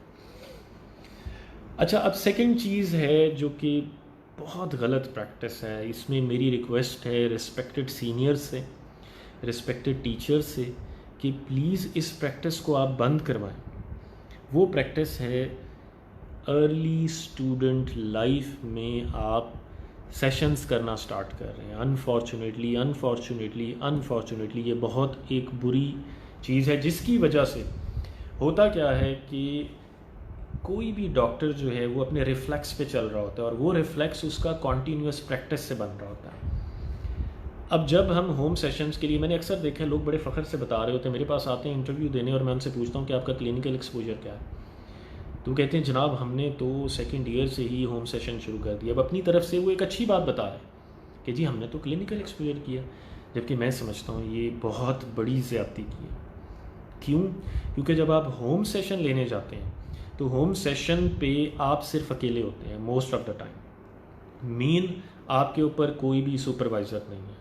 अच्छा, अब सेकंड चीज़ है जो कि बहुत गलत प्रैक्टिस है, इसमें मेरी रिक्वेस्ट है रिस्पेक्टेड सीनियर्स से, रिस्पेक्टेड टीचर्स से कि प्लीज़ इस प्रैक्टिस को आप बंद करवाएं। वो प्रैक्टिस है अर्ली स्टूडेंट लाइफ में आप सेशंस करना स्टार्ट कर रहे हैं। अनफॉर्चुनेटली ये बहुत एक बुरी चीज़ है, जिसकी वजह से होता क्या है कि कोई भी डॉक्टर जो है वो अपने रिफ्लेक्स पे चल रहा होता है, और वो रिफ्लेक्स उसका कॉन्टीन्यूस प्रैक्टिस से बन रहा होता है। अब जब हम होम सेशंस के लिए, मैंने अक्सर देखा लोग बड़े फ़ख्र से बता रहे होते हैं, मेरे पास आते हैं इंटरव्यू देने, और मैं उनसे पूछता हूँ कि आपका क्लिनिकल एक्सपोजर क्या है, तो कहते हैं जनाब हमने तो सेकंड ईयर से ही होम सेशन शुरू कर दिया। अब अपनी तरफ से वो एक अच्छी बात बता रहे हैं कि जी हमने तो क्लिनिकल एक्सपोजर किया। जबकि मैं समझता हूँ ये बहुत बड़ी ज़्यादती की है। क्यों? क्योंकि जब आप होम सेशन लेने जाते हैं तो होम सेशन पे आप सिर्फ अकेले होते हैं most of the time. Main आपके ऊपर कोई भी सुपरवाइज़र नहीं है।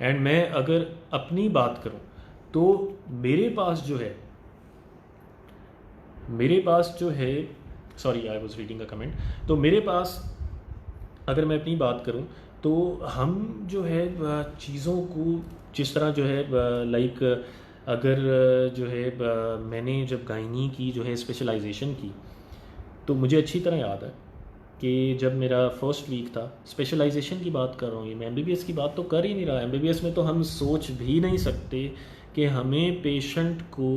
एंड मैं अगर अपनी बात करूं तो मेरे पास जो है sorry I was reading a comment. तो मेरे पास अगर मैं अपनी बात करूं तो हम जो है चीज़ों को जिस तरह जो है लाइक अगर जो है मैंने जब गायनी की जो है स्पेशलाइजेशन की तो मुझे अच्छी तरह याद है कि जब मेरा फर्स्ट वीक था, स्पेशलाइजेशन की बात कर रहा हूँ, ये मैं एमबीबीएस की बात तो कर ही नहीं रहा। एमबीबीएस में तो हम सोच भी नहीं सकते कि हमें पेशेंट को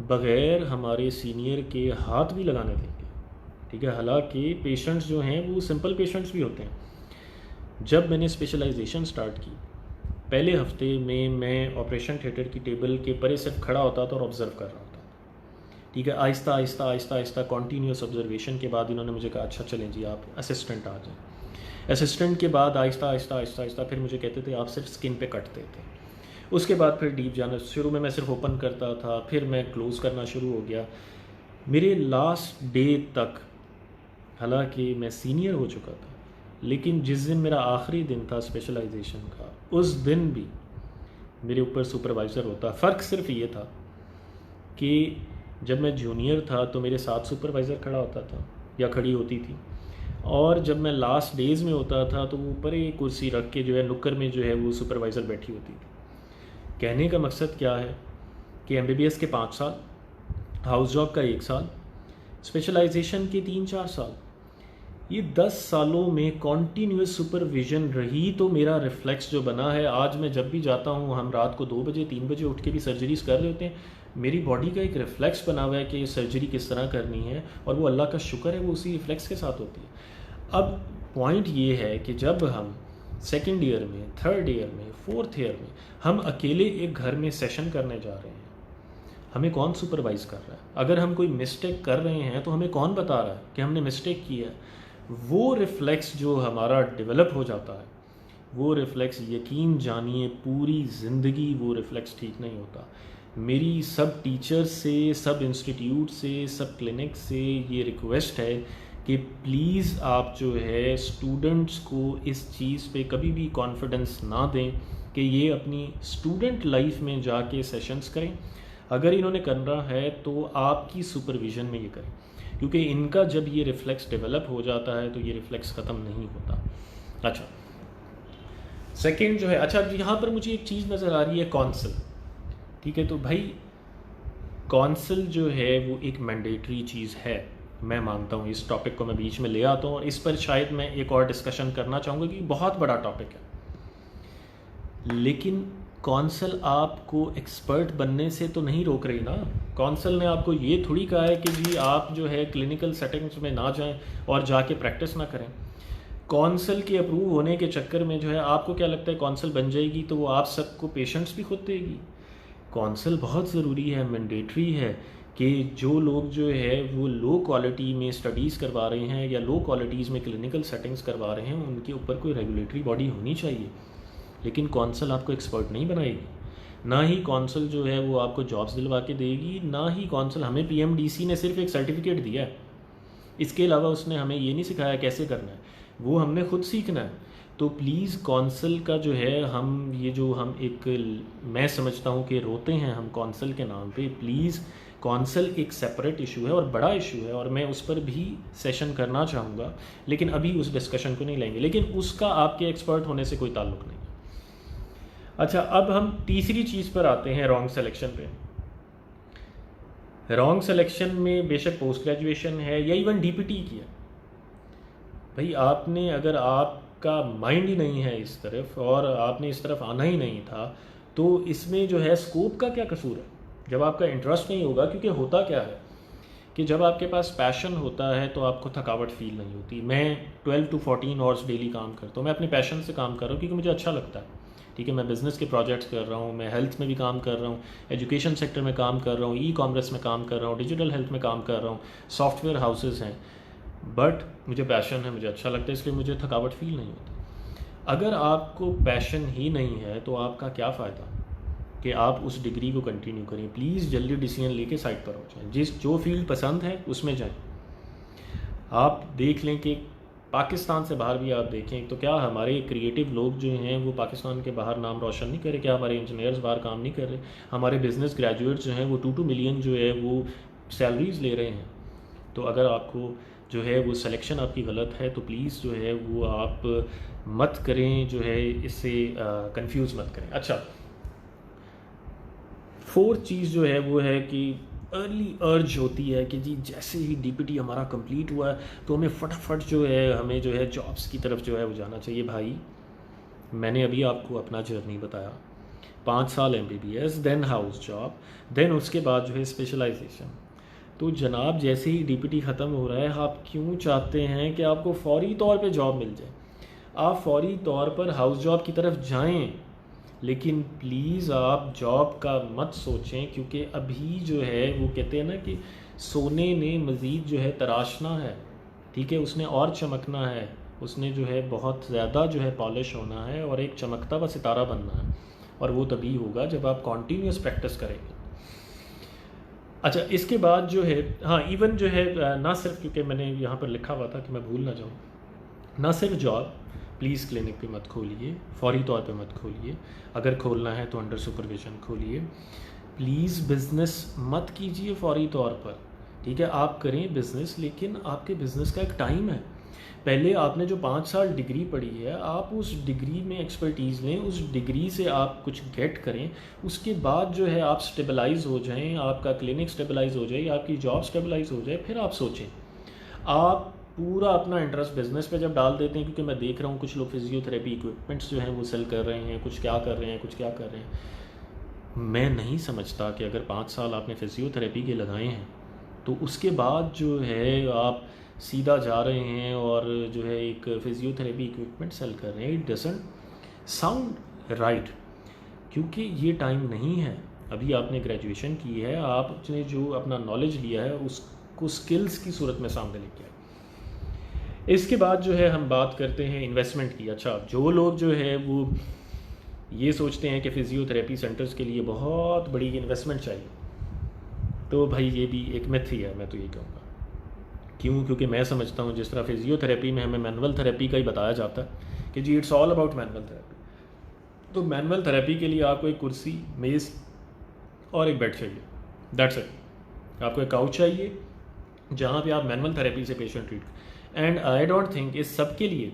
बग़ैर हमारे सीनियर के हाथ भी लगाने देंगे, ठीक है। हालांकि पेशेंट्स जो हैं वो सिंपल पेशेंट्स भी होते हैं। जब मैंने स्पेशलाइजेशन स्टार्ट की, पहले हफ्ते में मैं ऑपरेशन थिएटर की टेबल के परे सिर्फ खड़ा होता था और ऑब्ज़र्व कर रहा होता, ठीक है। आहिस्ता आहिस्ता आहिस्ता आहिस्ता कॉन्टीन्यूस ऑब्जर्वेशन के बाद इन्होंने मुझे कहा अच्छा चलें जी आप असिस्टेंट आ जाएं। असिस्टेंट के बाद आहिस्ता आहिस्ता आहिस्ता आहिस्ता फिर मुझे कहते थे आप सिर्फ स्किन पे कटते थे। उसके बाद फिर डीप जाना, शुरू में मैं सिर्फ ओपन करता था, फिर मैं क्लोज़ करना शुरू हो गया। मेरे लास्ट डे तक, हालांकि मैं सीनियर हो चुका था, लेकिन जिस दिन मेरा आखिरी दिन था स्पेशलाइजेशन का, उस दिन भी मेरे ऊपर सुपरवाइज़र होता। फ़र्क सिर्फ ये था कि जब मैं जूनियर था तो मेरे साथ सुपरवाइज़र खड़ा होता था या खड़ी होती थी, और जब मैं लास्ट डेज़ में होता था तो वो ऊपर एक कुर्सी रख के जो है नुक्कर में जो है वो सुपरवाइज़र बैठी होती थी। कहने का मकसद क्या है कि एमबीबीएस के 5 साल, हाउस जॉब का 1 साल, स्पेशलाइजेशन के 3-4 साल, ये 10 सालों में कॉन्टीन्यूस सुपरविज़न रही तो मेरा रिफ्लेक्स जो बना है, आज मैं जब भी जाता हूँ, हम रात को 2 बजे 3 बजे उठ के भी सर्जरीज़ कर रहे होते हैं, मेरी बॉडी का एक रिफ्लेक्स बना हुआ है कि ये सर्जरी किस तरह करनी है, और वो अल्लाह का शुक्र है वो उसी रिफ्लेक्स के साथ होती है। अब पॉइंट ये है कि जब हम सेकेंड ईयर में, थर्ड ईयर में, फोर्थ ईयर में हम अकेले एक घर में सेशन करने जा रहे हैं, हमें कौन सुपरवाइज़ कर रहा है? अगर हम कोई मिस्टेक कर रहे हैं तो हमें कौन बता रहा है कि हमने मिस्टेक की है? वो रिफ्लेक्स जो हमारा डेवलप हो जाता है, वो रिफ्लेक्स यकीन जानिए पूरी ज़िंदगी वो रिफ्लेक्स ठीक नहीं होता। मेरी सब टीचर्स से, सब इंस्टीट्यूट से, सब क्लिनिक से ये रिक्वेस्ट है कि प्लीज़ आप जो है स्टूडेंट्स को इस चीज़ पे कभी भी कॉन्फिडेंस ना दें कि ये अपनी स्टूडेंट लाइफ में जाके सेशंस करें। अगर इन्होंने करना है तो आपकी सुपरविज़न में ये करें, क्योंकि इनका जब ये रिफ्लेक्स डेवलप हो जाता है तो ये रिफ्लेक्स ख़त्म नहीं होता। अच्छा, सेकेंड जो है, अच्छा यहाँ पर मुझे एक चीज़ नज़र आ रही है, कौंसल, ठीक है। तो भाई कौंसल जो है वो एक मैंडेटरी चीज़ है, मैं मानता हूँ। इस टॉपिक को मैं बीच में ले आता हूँ और इस पर शायद मैं एक और डिस्कशन करना चाहूँगा कि बहुत बड़ा टॉपिक है, लेकिन कौंसल आपको एक्सपर्ट बनने से तो नहीं रोक रही ना। कौंसल ने आपको ये थोड़ी कहा है कि जी आप जो है क्लिनिकल सेटिंग्स में ना जाएं और जाके प्रैक्टिस ना करें। कौंसल के अप्रूव होने के चक्कर में जो है आपको क्या लगता है कौंसल बन जाएगी तो वो आप सबको पेशेंट्स भी खुद देगी? कौंसल बहुत ज़रूरी है, मैंडेटरी है कि जो लोग जो है वो लो क्वालिटी में स्टडीज़ करवा रहे हैं या लो क्वालिटीज़ में क्लिनिकल सेटिंग्स करवा रहे हैं, उनके ऊपर कोई रेगुलेटरी बॉडी होनी चाहिए। लेकिन कौंसल आपको एक्सपर्ट नहीं बनाएगी, ना ही कौंसल जो है वो आपको जॉब्स दिलवा के देगी, ना ही कौंसल, हमें पीएमडीसी ने सिर्फ एक सर्टिफिकेट दिया है, इसके अलावा उसने हमें ये नहीं सिखाया कैसे करना है, वो हमने खुद सीखना है। तो प्लीज़ कौंसल का जो है हम ये जो हम एक, मैं समझता हूँ कि रोते हैं हम कौंसल के नाम पे, प्लीज़ कौंसल एक सेपरेट इशू है और बड़ा इशू है और मैं उस पर भी सेशन करना चाहूँगा, लेकिन अभी उस डिस्कशन को नहीं लेंगे, लेकिन उसका आपके एक्सपर्ट होने से कोई ताल्लुक़ नहीं। अच्छा, अब हम तीसरी चीज़ पर आते हैं, रॉन्ग सिलेक्शन पे। रॉन्ग सिलेक्शन में बेशक पोस्ट ग्रेजुएशन है या इवन डीपीटी किया, भाई आपने, अगर आपका माइंड ही नहीं है इस तरफ और आपने इस तरफ आना ही नहीं था, तो इसमें जो है स्कोप का क्या कसूर है जब आपका इंटरेस्ट नहीं होगा? क्योंकि होता क्या है कि जब आपके पास पैशन होता है तो आपको थकावट फील नहीं होती। मैं 12 to 14 आवर्स डेली काम करता हूँ, मैं अपने पैशन से काम कर रहा हूँ क्योंकि मुझे अच्छा लगता है, ठीक है। मैं बिज़नेस के प्रोजेक्ट्स कर रहा हूँ, मैं हेल्थ में भी काम कर रहा हूँ, एजुकेशन सेक्टर में काम कर रहा हूँ, ई कॉमर्स में काम कर रहा हूँ, डिजिटल हेल्थ में काम कर रहा हूँ, सॉफ्टवेयर हाउसेस हैं, बट मुझे पैशन है, मुझे अच्छा लगता है, इसलिए मुझे थकावट फील नहीं होती। अगर आपको पैशन ही नहीं है तो आपका क्या फ़ायदा कि आप उस डिग्री को कंटिन्यू करें। प्लीज़ जल्दी डिसीजन लेके साइड पर हो जाएं, जो फील्ड पसंद है उसमें जाएं। आप देख लें कि पाकिस्तान से बाहर भी आप देखें तो क्या हमारे क्रिएटिव लोग जो हैं वो पाकिस्तान के बाहर नाम रोशन नहीं कर रहे? क्या हमारे इंजीनियर्स बाहर काम नहीं कर रहे? हमारे बिज़नेस ग्रेजुएट्स जो हैं वो 2 मिलियन जो है वो सैलरीज़ ले रहे हैं। तो अगर आपको जो है वो सिलेक्शन आपकी गलत है तो प्लीज़ जो है वो आप मत करें, जो है इससे कंफ्यूज मत करें। अच्छा, 4th चीज़ जो है वो है कि अर्ली अर्ज होती है कि जी जैसे ही डीपीटी हमारा कंप्लीट हुआ है तो हमें फटाफट जो है हमें जो है जॉब्स की तरफ जो है वो जाना चाहिए। भाई मैंने अभी आपको अपना जर्नी बताया, 5 साल MBBS, then house job, then उसके बाद जो है स्पेशलाइजेशन। तो जनाब जैसे ही डीपीटी ख़त्म हो रहा है आप क्यों चाहते हैं कि आपको फौरी तौर पे जॉब मिल जाए? आप फौरी तौर पर हाउस जॉब की तरफ जाएं, लेकिन प्लीज़ आप जॉब का मत सोचें, क्योंकि अभी जो है वो कहते हैं ना कि सोने ने मज़ीद जो है तराशना है, ठीक है, उसने और चमकना है, उसने जो है बहुत ज़्यादा जो है पॉलिश होना है और एक चमकता हुआ सितारा बनना है, और वो तभी होगा जब आप कॉन्टीन्यूस प्रैक्टिस करेंगे। अच्छा, इसके बाद जो है हाँ, इवन जो है ना सिर्फ, क्योंकि मैंने यहाँ पर लिखा हुआ था कि मैं भूल ना जाऊँ, ना सिर्फ जॉब, प्लीज़ क्लिनिक पे मत खोलिए, फौरी तौर पे मत खोलिए, अगर खोलना है तो अंडर सुपरविजन खोलिए। प्लीज़ बिज़नेस मत कीजिए फौरी तौर पर, ठीक है, आप करें बिज़नेस, लेकिन आपके बिज़नेस का एक टाइम है। पहले आपने जो 5 साल डिग्री पढ़ी है, आप उस डिग्री में एक्सपर्टीज़ लें, उस डिग्री से आप कुछ गेट करें, उसके बाद जो है आप स्टेबलाइज़ हो जाएं, आपका क्लिनिक स्टेबलाइज़ हो जाए, आपकी जॉब स्टेबलाइज़ हो जाए, फिर आप सोचें। आप पूरा अपना इंटरेस्ट बिज़नेस पे जब डाल देते हैं, क्योंकि मैं देख रहा हूँ कुछ लोग फिजियोथेरेपी इक्विपमेंट्स जो हैं वो सेल कर रहे हैं, कुछ क्या कर रहे हैं, कुछ क्या कर रहे हैं। मैं नहीं समझता कि अगर 5 साल आपने फिजियोथेरेपी के लगाए हैं तो उसके बाद जो है आप सीधा जा रहे हैं और जो है एक फिजियोथेरेपी इक्विपमेंट सेल कर रहे हैं। इट डजंट साउंड राइट, क्योंकि ये टाइम नहीं है। अभी आपने ग्रेजुएशन की है, आपने जो अपना नॉलेज लिया है उसको स्किल्स की सूरत में सामने लेके आए। इसके बाद जो है हम बात करते हैं इन्वेस्टमेंट की। अच्छा, जो लोग जो है वो ये सोचते हैं कि फ़िज़ियोथेरेपी सेंटर्स के लिए बहुत बड़ी इन्वेस्टमेंट चाहिए, तो भाई ये भी एक मिथ ही है, मैं तो ये कहूँगा। क्यों? क्योंकि मैं समझता हूँ जिस तरह फिज़ियोथेरेपी में हमें मैनुअल थेरेपी का ही बताया जाता है कि जी it's all about manual therapy, तो मैनुअल थेरेपी के लिए आपको एक कुर्सी, मेज़ और एक बेड चाहिए, दैट्स इट। आपको एक काउच चाहिए जहाँ पे आप मैनुअल थेरेपी से patient treat. And I don't think इस सब के लिए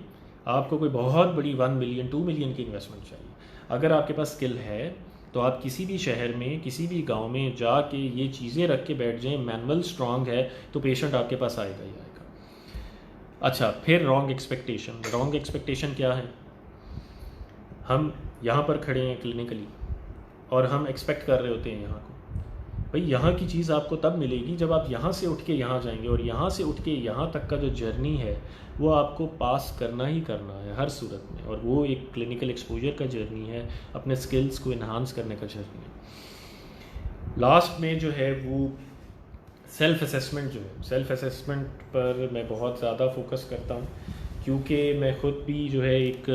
आपको कोई बहुत बड़ी 1 मिलियन 2 मिलियन की इन्वेस्टमेंट चाहिए। अगर आपके पास स्किल है तो आप किसी भी शहर में, किसी भी गांव में जाके ये चीज़ें रख के बैठ जाएं, मैनुअल स्ट्रांग है तो पेशेंट आपके पास आएगा ही आएगा। अच्छा, फिर रॉन्ग एक्सपेक्टेशन। रॉन्ग एक्सपेक्टेशन क्या है? हम यहाँ पर खड़े हैं क्लिनिकली और हम एक्सपेक्ट कर रहे होते हैं यहाँ को, भाई यहाँ की चीज़ आपको तब मिलेगी जब आप यहाँ से उठ के यहाँ जाएंगे, और यहाँ से उठ के यहाँ तक का जो जर्नी है वो आपको पास करना ही करना है हर सूरत में, और वो एक क्लिनिकल एक्सपोजर का जर्नी है, अपने स्किल्स को इन्हांस करने का जर्नी है। लास्ट में जो है वो सेल्फ असेसमेंट जो है, सेल्फ असेसमेंट पर मैं बहुत ज़्यादा फोकस करता हूँ, क्योंकि मैं ख़ुद भी जो है एक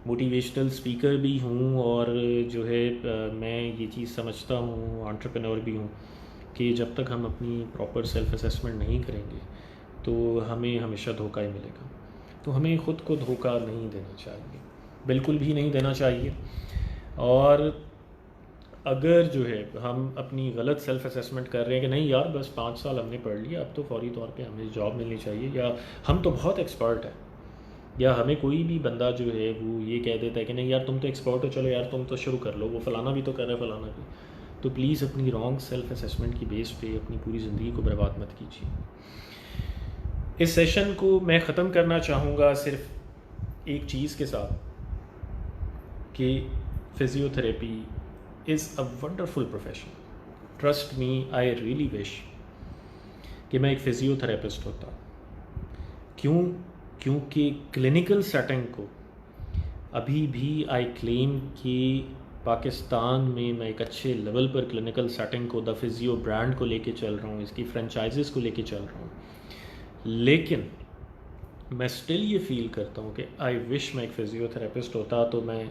मोटिवेशनल स्पीकर भी हूँ, और जो है मैं ये चीज़ समझता हूँ, एंटरप्रेन्योर भी हूँ, कि जब तक हम अपनी प्रॉपर सेल्फ असेसमेंट नहीं करेंगे तो हमें हमेशा धोखा ही मिलेगा। तो हमें ख़ुद को धोखा नहीं देना चाहिए, बिल्कुल भी नहीं देना चाहिए। और अगर जो है हम अपनी गलत सेल्फ असेसमेंट कर रहे हैं कि नहीं यार बस 5 साल हमने पढ़ लिया, अब तो फौरी तौर पे हमें जॉब मिलनी चाहिए, या हम तो बहुत एक्सपर्ट हैं, या हमें कोई भी बंदा जो है वो ये कह देता है कि नहीं यार तुम तो एक्सपर्ट हो, चलो यार तुम तो शुरू कर लो, वो फ़लाना भी तो कर रहा है, फ़लाना भी। तो प्लीज़ अपनी रॉन्ग सेल्फ असेसमेंट की बेस पे अपनी पूरी ज़िंदगी को बर्बाद मत कीजिए। इस सेशन को मैं ख़त्म करना चाहूँगा सिर्फ एक चीज़ के साथ कि physiotherapy is a wonderful profession. Trust me, I really wish कि मैं एक फ़िज़ियोथेरेपिस्ट होता। क्यों? क्योंकि क्लिनिकल सेटिंग को अभी भी आई क्लेम कि पाकिस्तान में मैं एक अच्छे लेवल पर क्लिनिकल सेटिंग को, द फिजियो ब्रांड को लेके चल रहा हूँ, इसकी फ्रेंचाइजेस को लेके चल रहा हूँ, लेकिन मैं स्टिल ये फील करता हूँ कि आई विश मैं एक फ़िज़ियोथेरेपिस्ट होता तो मैं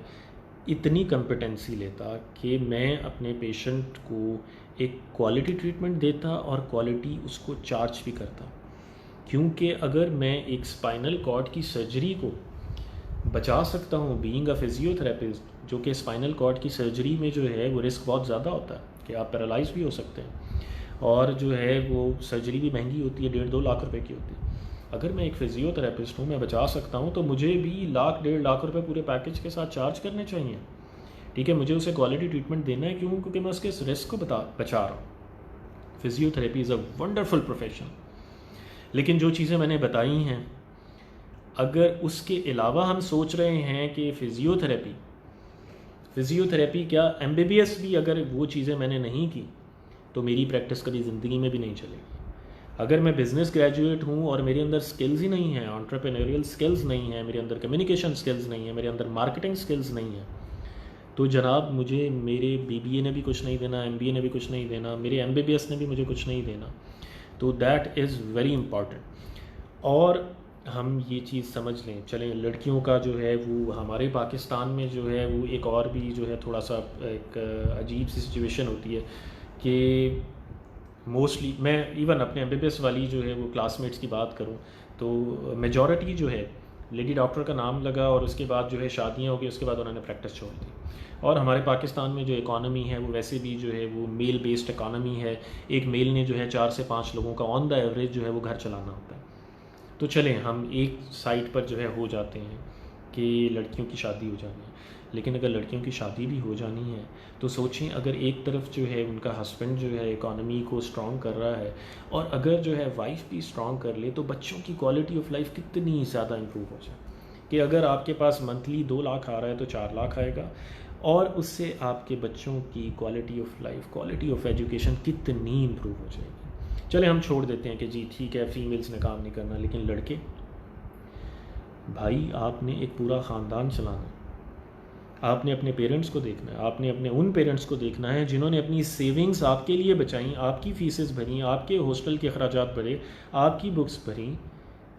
इतनी कम्पिटेंसी लेता कि मैं अपने पेशेंट को एक क्वालिटी ट्रीटमेंट देता और क्वालिटी उसको चार्ज भी करता। क्योंकि अगर मैं एक स्पाइनल कॉर्ड की सर्जरी को बचा सकता हूँ बीइंग अ फिजियोथेरेपिस्ट, जो कि स्पाइनल कॉर्ड की सर्जरी में जो है वो रिस्क बहुत ज़्यादा होता है कि आप पैरालाइज भी हो सकते हैं, और जो है वो सर्जरी भी महंगी होती है, 1.5-2 लाख रुपए की होती है। अगर मैं एक फिजियोथेरेपिस्ट हूँ, मैं बचा सकता हूँ, तो मुझे भी 1-1.5 लाख रुपए पूरे पैकेज के साथ चार्ज करने चाहिए। ठीक है, मुझे उसे क्वालिटी ट्रीटमेंट देना है। क्यों? क्योंकि मैं उसके इस रिस्क को बचा रहा हूँ। Physiotherapy is a wonderful profession. लेकिन जो चीज़ें मैंने बताई हैं, अगर उसके अलावा हम सोच रहे हैं कि फ़िज़ियोथेरेपी क्या MBBS भी, अगर वो चीज़ें मैंने नहीं की तो मेरी प्रैक्टिस कभी ज़िंदगी में भी नहीं चलेगी। अगर मैं बिज़नेस ग्रेजुएट हूँ और मेरे अंदर स्किल्स ही नहीं है, एंटरप्रेन्योरियल स्किल्स नहीं है, मेरे अंदर कम्युनिकेशन स्किल्स नहीं है, मेरे अंदर मार्केटिंग स्किल्स नहीं है, तो जनाब मुझे मेरे BBA ने भी कुछ नहीं देना, MBA ने भी कुछ नहीं देना, मेरे MBBS ने भी मुझे कुछ नहीं देना। तो दैट इज़ वेरी इम्पॉर्टेंट। और हम ये चीज़ समझ लें, चलें, लड़कियों का जो है वो हमारे पाकिस्तान में जो है वो एक और भी जो है थोड़ा सा एक अजीब सी सिचुएशन होती है कि मोस्टली मैं इवन अपने MBBS वाली जो है वो क्लासमेट्स की बात करूं तो मेजॉरिटी जो है लेडी डॉक्टर का नाम लगा और उसके बाद जो है शादियां हो गई, उसके बाद उन्होंने प्रैक्टिस छोड़ दी। और हमारे पाकिस्तान में जो इकॉनमी है वो वैसे भी जो है वो मेल बेस्ड इकॉनमी है। एक मेल ने जो है 4 से 5 लोगों का ऑन द एवरेज जो है वो घर चलाना होता है। तो चलें हम एक साइड पर जो है हो जाते हैं कि लड़कियों की शादी हो जानी है, लेकिन अगर लड़कियों की शादी भी हो जानी है तो सोचें, अगर एक तरफ जो है उनका हस्बैंड जो है इकॉनमी को स्ट्रॉन्ग कर रहा है और अगर जो है वाइफ भी स्ट्रॉन्ग कर ले, तो बच्चों की क्वालिटी ऑफ लाइफ कितनी ज़्यादा इम्प्रूव हो जाए कि अगर आपके पास मंथली 2 लाख आ रहा है तो 4 लाख आएगा, और उससे आपके बच्चों की quality of life, quality of education कितनी इम्प्रूव हो जाएगी। चले हम छोड़ देते हैं कि जी ठीक है फीमेल्स ने काम नहीं करना, लेकिन लड़के, भाई आपने एक पूरा ख़ानदान चलाना है, आपने अपने पेरेंट्स को देखना है, आपने अपने उन पेरेंट्स को देखना है जिन्होंने अपनी सेविंग्स आपके लिए बचाई, आपकी फ़ीसेस भरी, आपके हॉस्टल के अखराजात भरे, आपकी बुक्स भरी,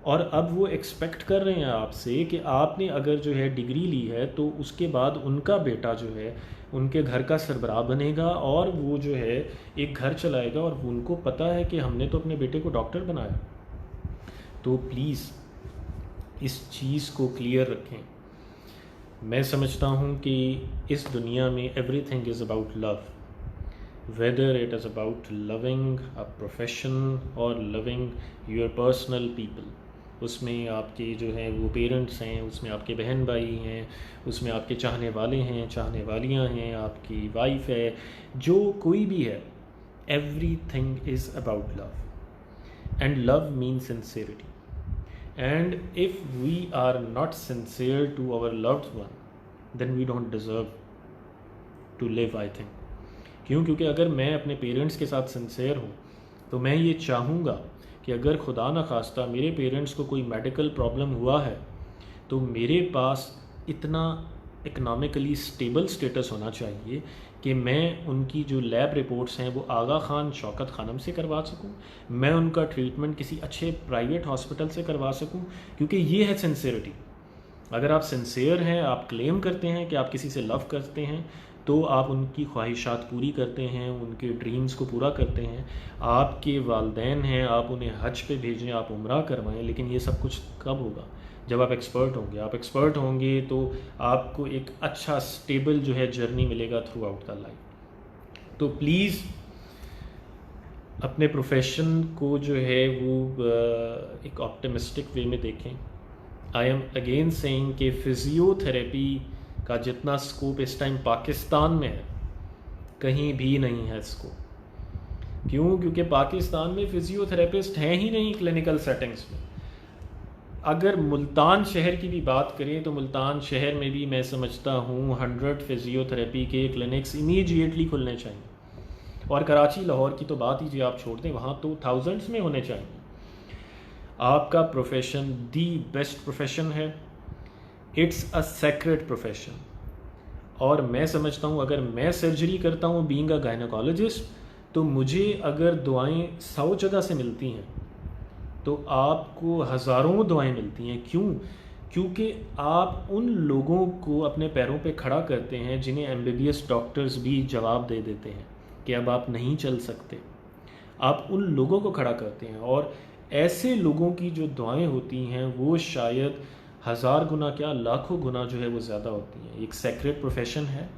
और अब वो एक्सपेक्ट कर रहे हैं आपसे कि आपने अगर जो है डिग्री ली है तो उसके बाद उनका बेटा जो है उनके घर का सरबराह बनेगा और वो जो है एक घर चलाएगा, और उनको पता है कि हमने तो अपने बेटे को डॉक्टर बनाया। तो प्लीज़ इस चीज़ को क्लियर रखें। मैं समझता हूँ कि इस दुनिया में everything is about love, whether it is about loving a profession और लविंग योर पर्सनल पीपल। उसमें आपके जो हैं वो पेरेंट्स हैं, उसमें आपके बहन भाई हैं, उसमें आपके चाहने वाले हैं, चाहने वालियाँ हैं, आपकी वाइफ है, जो कोई भी है, everything is about love, and love means sincerity. And if we are not sincere to our loved one, then we don't deserve to live, I think. क्यों? क्योंकि अगर मैं अपने पेरेंट्स के साथ सिंसेयर हूँ तो मैं ये चाहूँगा कि अगर खुदा न खास्ता मेरे पेरेंट्स को कोई मेडिकल प्रॉब्लम हुआ है तो मेरे पास इतना इकनॉमिकली स्टेबल स्टेटस होना चाहिए कि मैं उनकी जो लैब रिपोर्ट्स हैं वो आगा खान शौकत खानम से करवा सकूं, मैं उनका ट्रीटमेंट किसी अच्छे प्राइवेट हॉस्पिटल से करवा सकूं, क्योंकि ये है सिंसेरिटी। अगर आप सिंसेयर हैं, आप क्लेम करते हैं कि आप किसी से लव करते हैं, तो आप उनकी ख्वाहिशात पूरी करते हैं, उनके ड्रीम्स को पूरा करते हैं। आपके वालदैन हैं, आप उन्हें हज पे भेजें, आप उम्रा करवाएं, लेकिन ये सब कुछ कब होगा? जब आप एक्सपर्ट होंगे। आप एक्सपर्ट होंगे तो आपको एक अच्छा स्टेबल जो है जर्नी मिलेगा थ्रू आउट द लाइफ। तो प्लीज़ अपने प्रोफेशन को जो है वो एक ऑप्टिमिस्टिक वे में देखें। आई एम अगेन सेइंग कि फिज़ियोथेरेपी का जितना स्कोप इस टाइम पाकिस्तान में है, कहीं भी नहीं है स्कोप। क्यों? क्योंकि पाकिस्तान में फिज़ियोथेरेपिस्ट हैं ही नहीं क्लिनिकल सेटिंग्स में। अगर मुल्तान शहर की भी बात करें तो मुल्तान शहर में भी मैं समझता हूँ 100 फिज़ियोथेरेपी के क्लिनिक्स इमीडिएटली खुलने चाहिए, और कराची लाहौर की तो बात ही आप छोड़ दें, वहाँ तो थाउजेंड्स में होने चाहिए। आपका प्रोफेशन दी बेस्ट प्रोफेशन है, इट्स अ सेक्रेड प्रोफेशन। और मैं समझता हूँ अगर मैं सर्जरी करता हूँ बीइंग अ गायनेकोलॉजिस्ट, तो मुझे अगर दुआएं 100 जगह से मिलती हैं तो आपको हज़ारों दुआएं मिलती हैं। क्यों? क्योंकि आप उन लोगों को अपने पैरों पे खड़ा करते हैं जिन्हें एमबीबीएस डॉक्टर्स भी जवाब दे देते हैं कि अब आप नहीं चल सकते। आप उन लोगों को खड़ा करते हैं, और ऐसे लोगों की जो दुआएं होती हैं वो शायद 1000 गुना क्या लाखों गुना जो है वो ज़्यादा होती हैं। एक सेक्रेट प्रोफेशन है,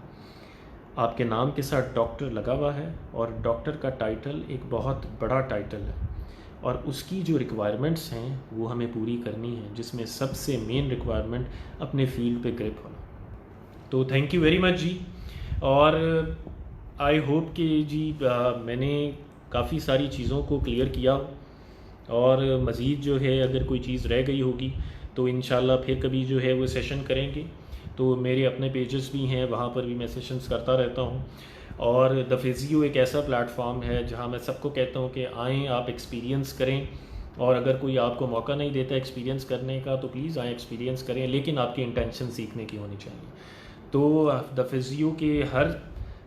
आपके नाम के साथ डॉक्टर लगा हुआ है, और डॉक्टर का टाइटल एक बहुत बड़ा टाइटल है, और उसकी जो रिक्वायरमेंट्स हैं वो हमें पूरी करनी है, जिसमें सबसे मेन रिक्वायरमेंट अपने फील्ड पे ग्रिप होना। तो थैंक यू वेरी मच जी, और आई होप कि जी मैंने काफ़ी सारी चीज़ों को क्लियर किया, और मज़ीद जो है अगर कोई चीज़ रह गई होगी तो इंशाल्लाह फिर कभी जो है वो सेशन करेंगे। तो मेरे अपने पेजेस भी हैं, वहाँ पर भी मैं सेशंस करता रहता हूँ, और द फिजियो एक ऐसा प्लेटफॉर्म है जहाँ मैं सबको कहता हूँ कि आएँ, आप एक्सपीरियंस करें, और अगर कोई आपको मौका नहीं देता एक्सपीरियंस करने का तो प्लीज़ आएँ, एक्सपीरियंस करें, लेकिन आपकी इंटेंशन सीखने की होनी चाहिए। तो द फिजियो के हर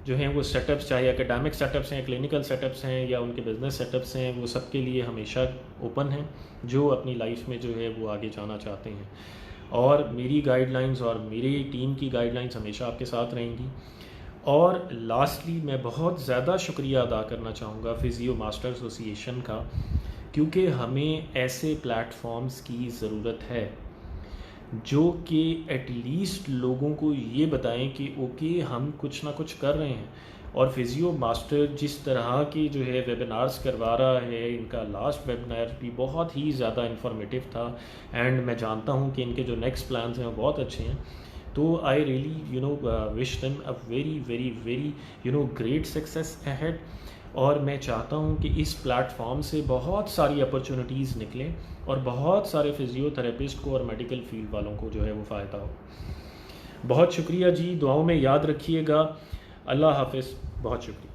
जो हैं वो सेटअप्स, चाहे एकेडमिक सेटअप्स हैं, क्लिनिकल सेटअप्स हैं, या उनके बिज़नेस सेटअप्स हैं, वो सबके लिए हमेशा ओपन हैं जो अपनी लाइफ में जो है वो आगे जाना चाहते हैं। और मेरी गाइडलाइंस और मेरी टीम की गाइडलाइंस हमेशा आपके साथ रहेंगी। और लास्टली मैं बहुत ज़्यादा शुक्रिया अदा करना चाहूँगा फिजियो मास्टर एसोसिएशन का, क्योंकि हमें ऐसे प्लेटफॉर्म्स की ज़रूरत है जो कि एटलीस्ट लोगों को ये बताएं कि ओके हम कुछ ना कुछ कर रहे हैं। और फिजियो मास्टर जिस तरह की जो है वेबिनार्स करवा रहा है, इनका लास्ट वेबिनार भी बहुत ही ज़्यादा इन्फॉर्मेटिव था, एंड मैं जानता हूँ कि इनके जो नेक्स्ट प्लान्स हैं वो बहुत अच्छे हैं। तो I really wish them a very very very great success ahead. और मैं चाहता हूँ कि इस प्लेटफॉर्म से बहुत सारी अपॉर्चुनिटीज़ निकलें, और बहुत सारे फिजियोथेरेपिस्ट को और मेडिकल फील्ड वालों को जो है वो फ़ायदा हो। बहुत शुक्रिया जी, दुआओं में याद रखिएगा। अल्लाह हाफ़िज़, बहुत शुक्रिया।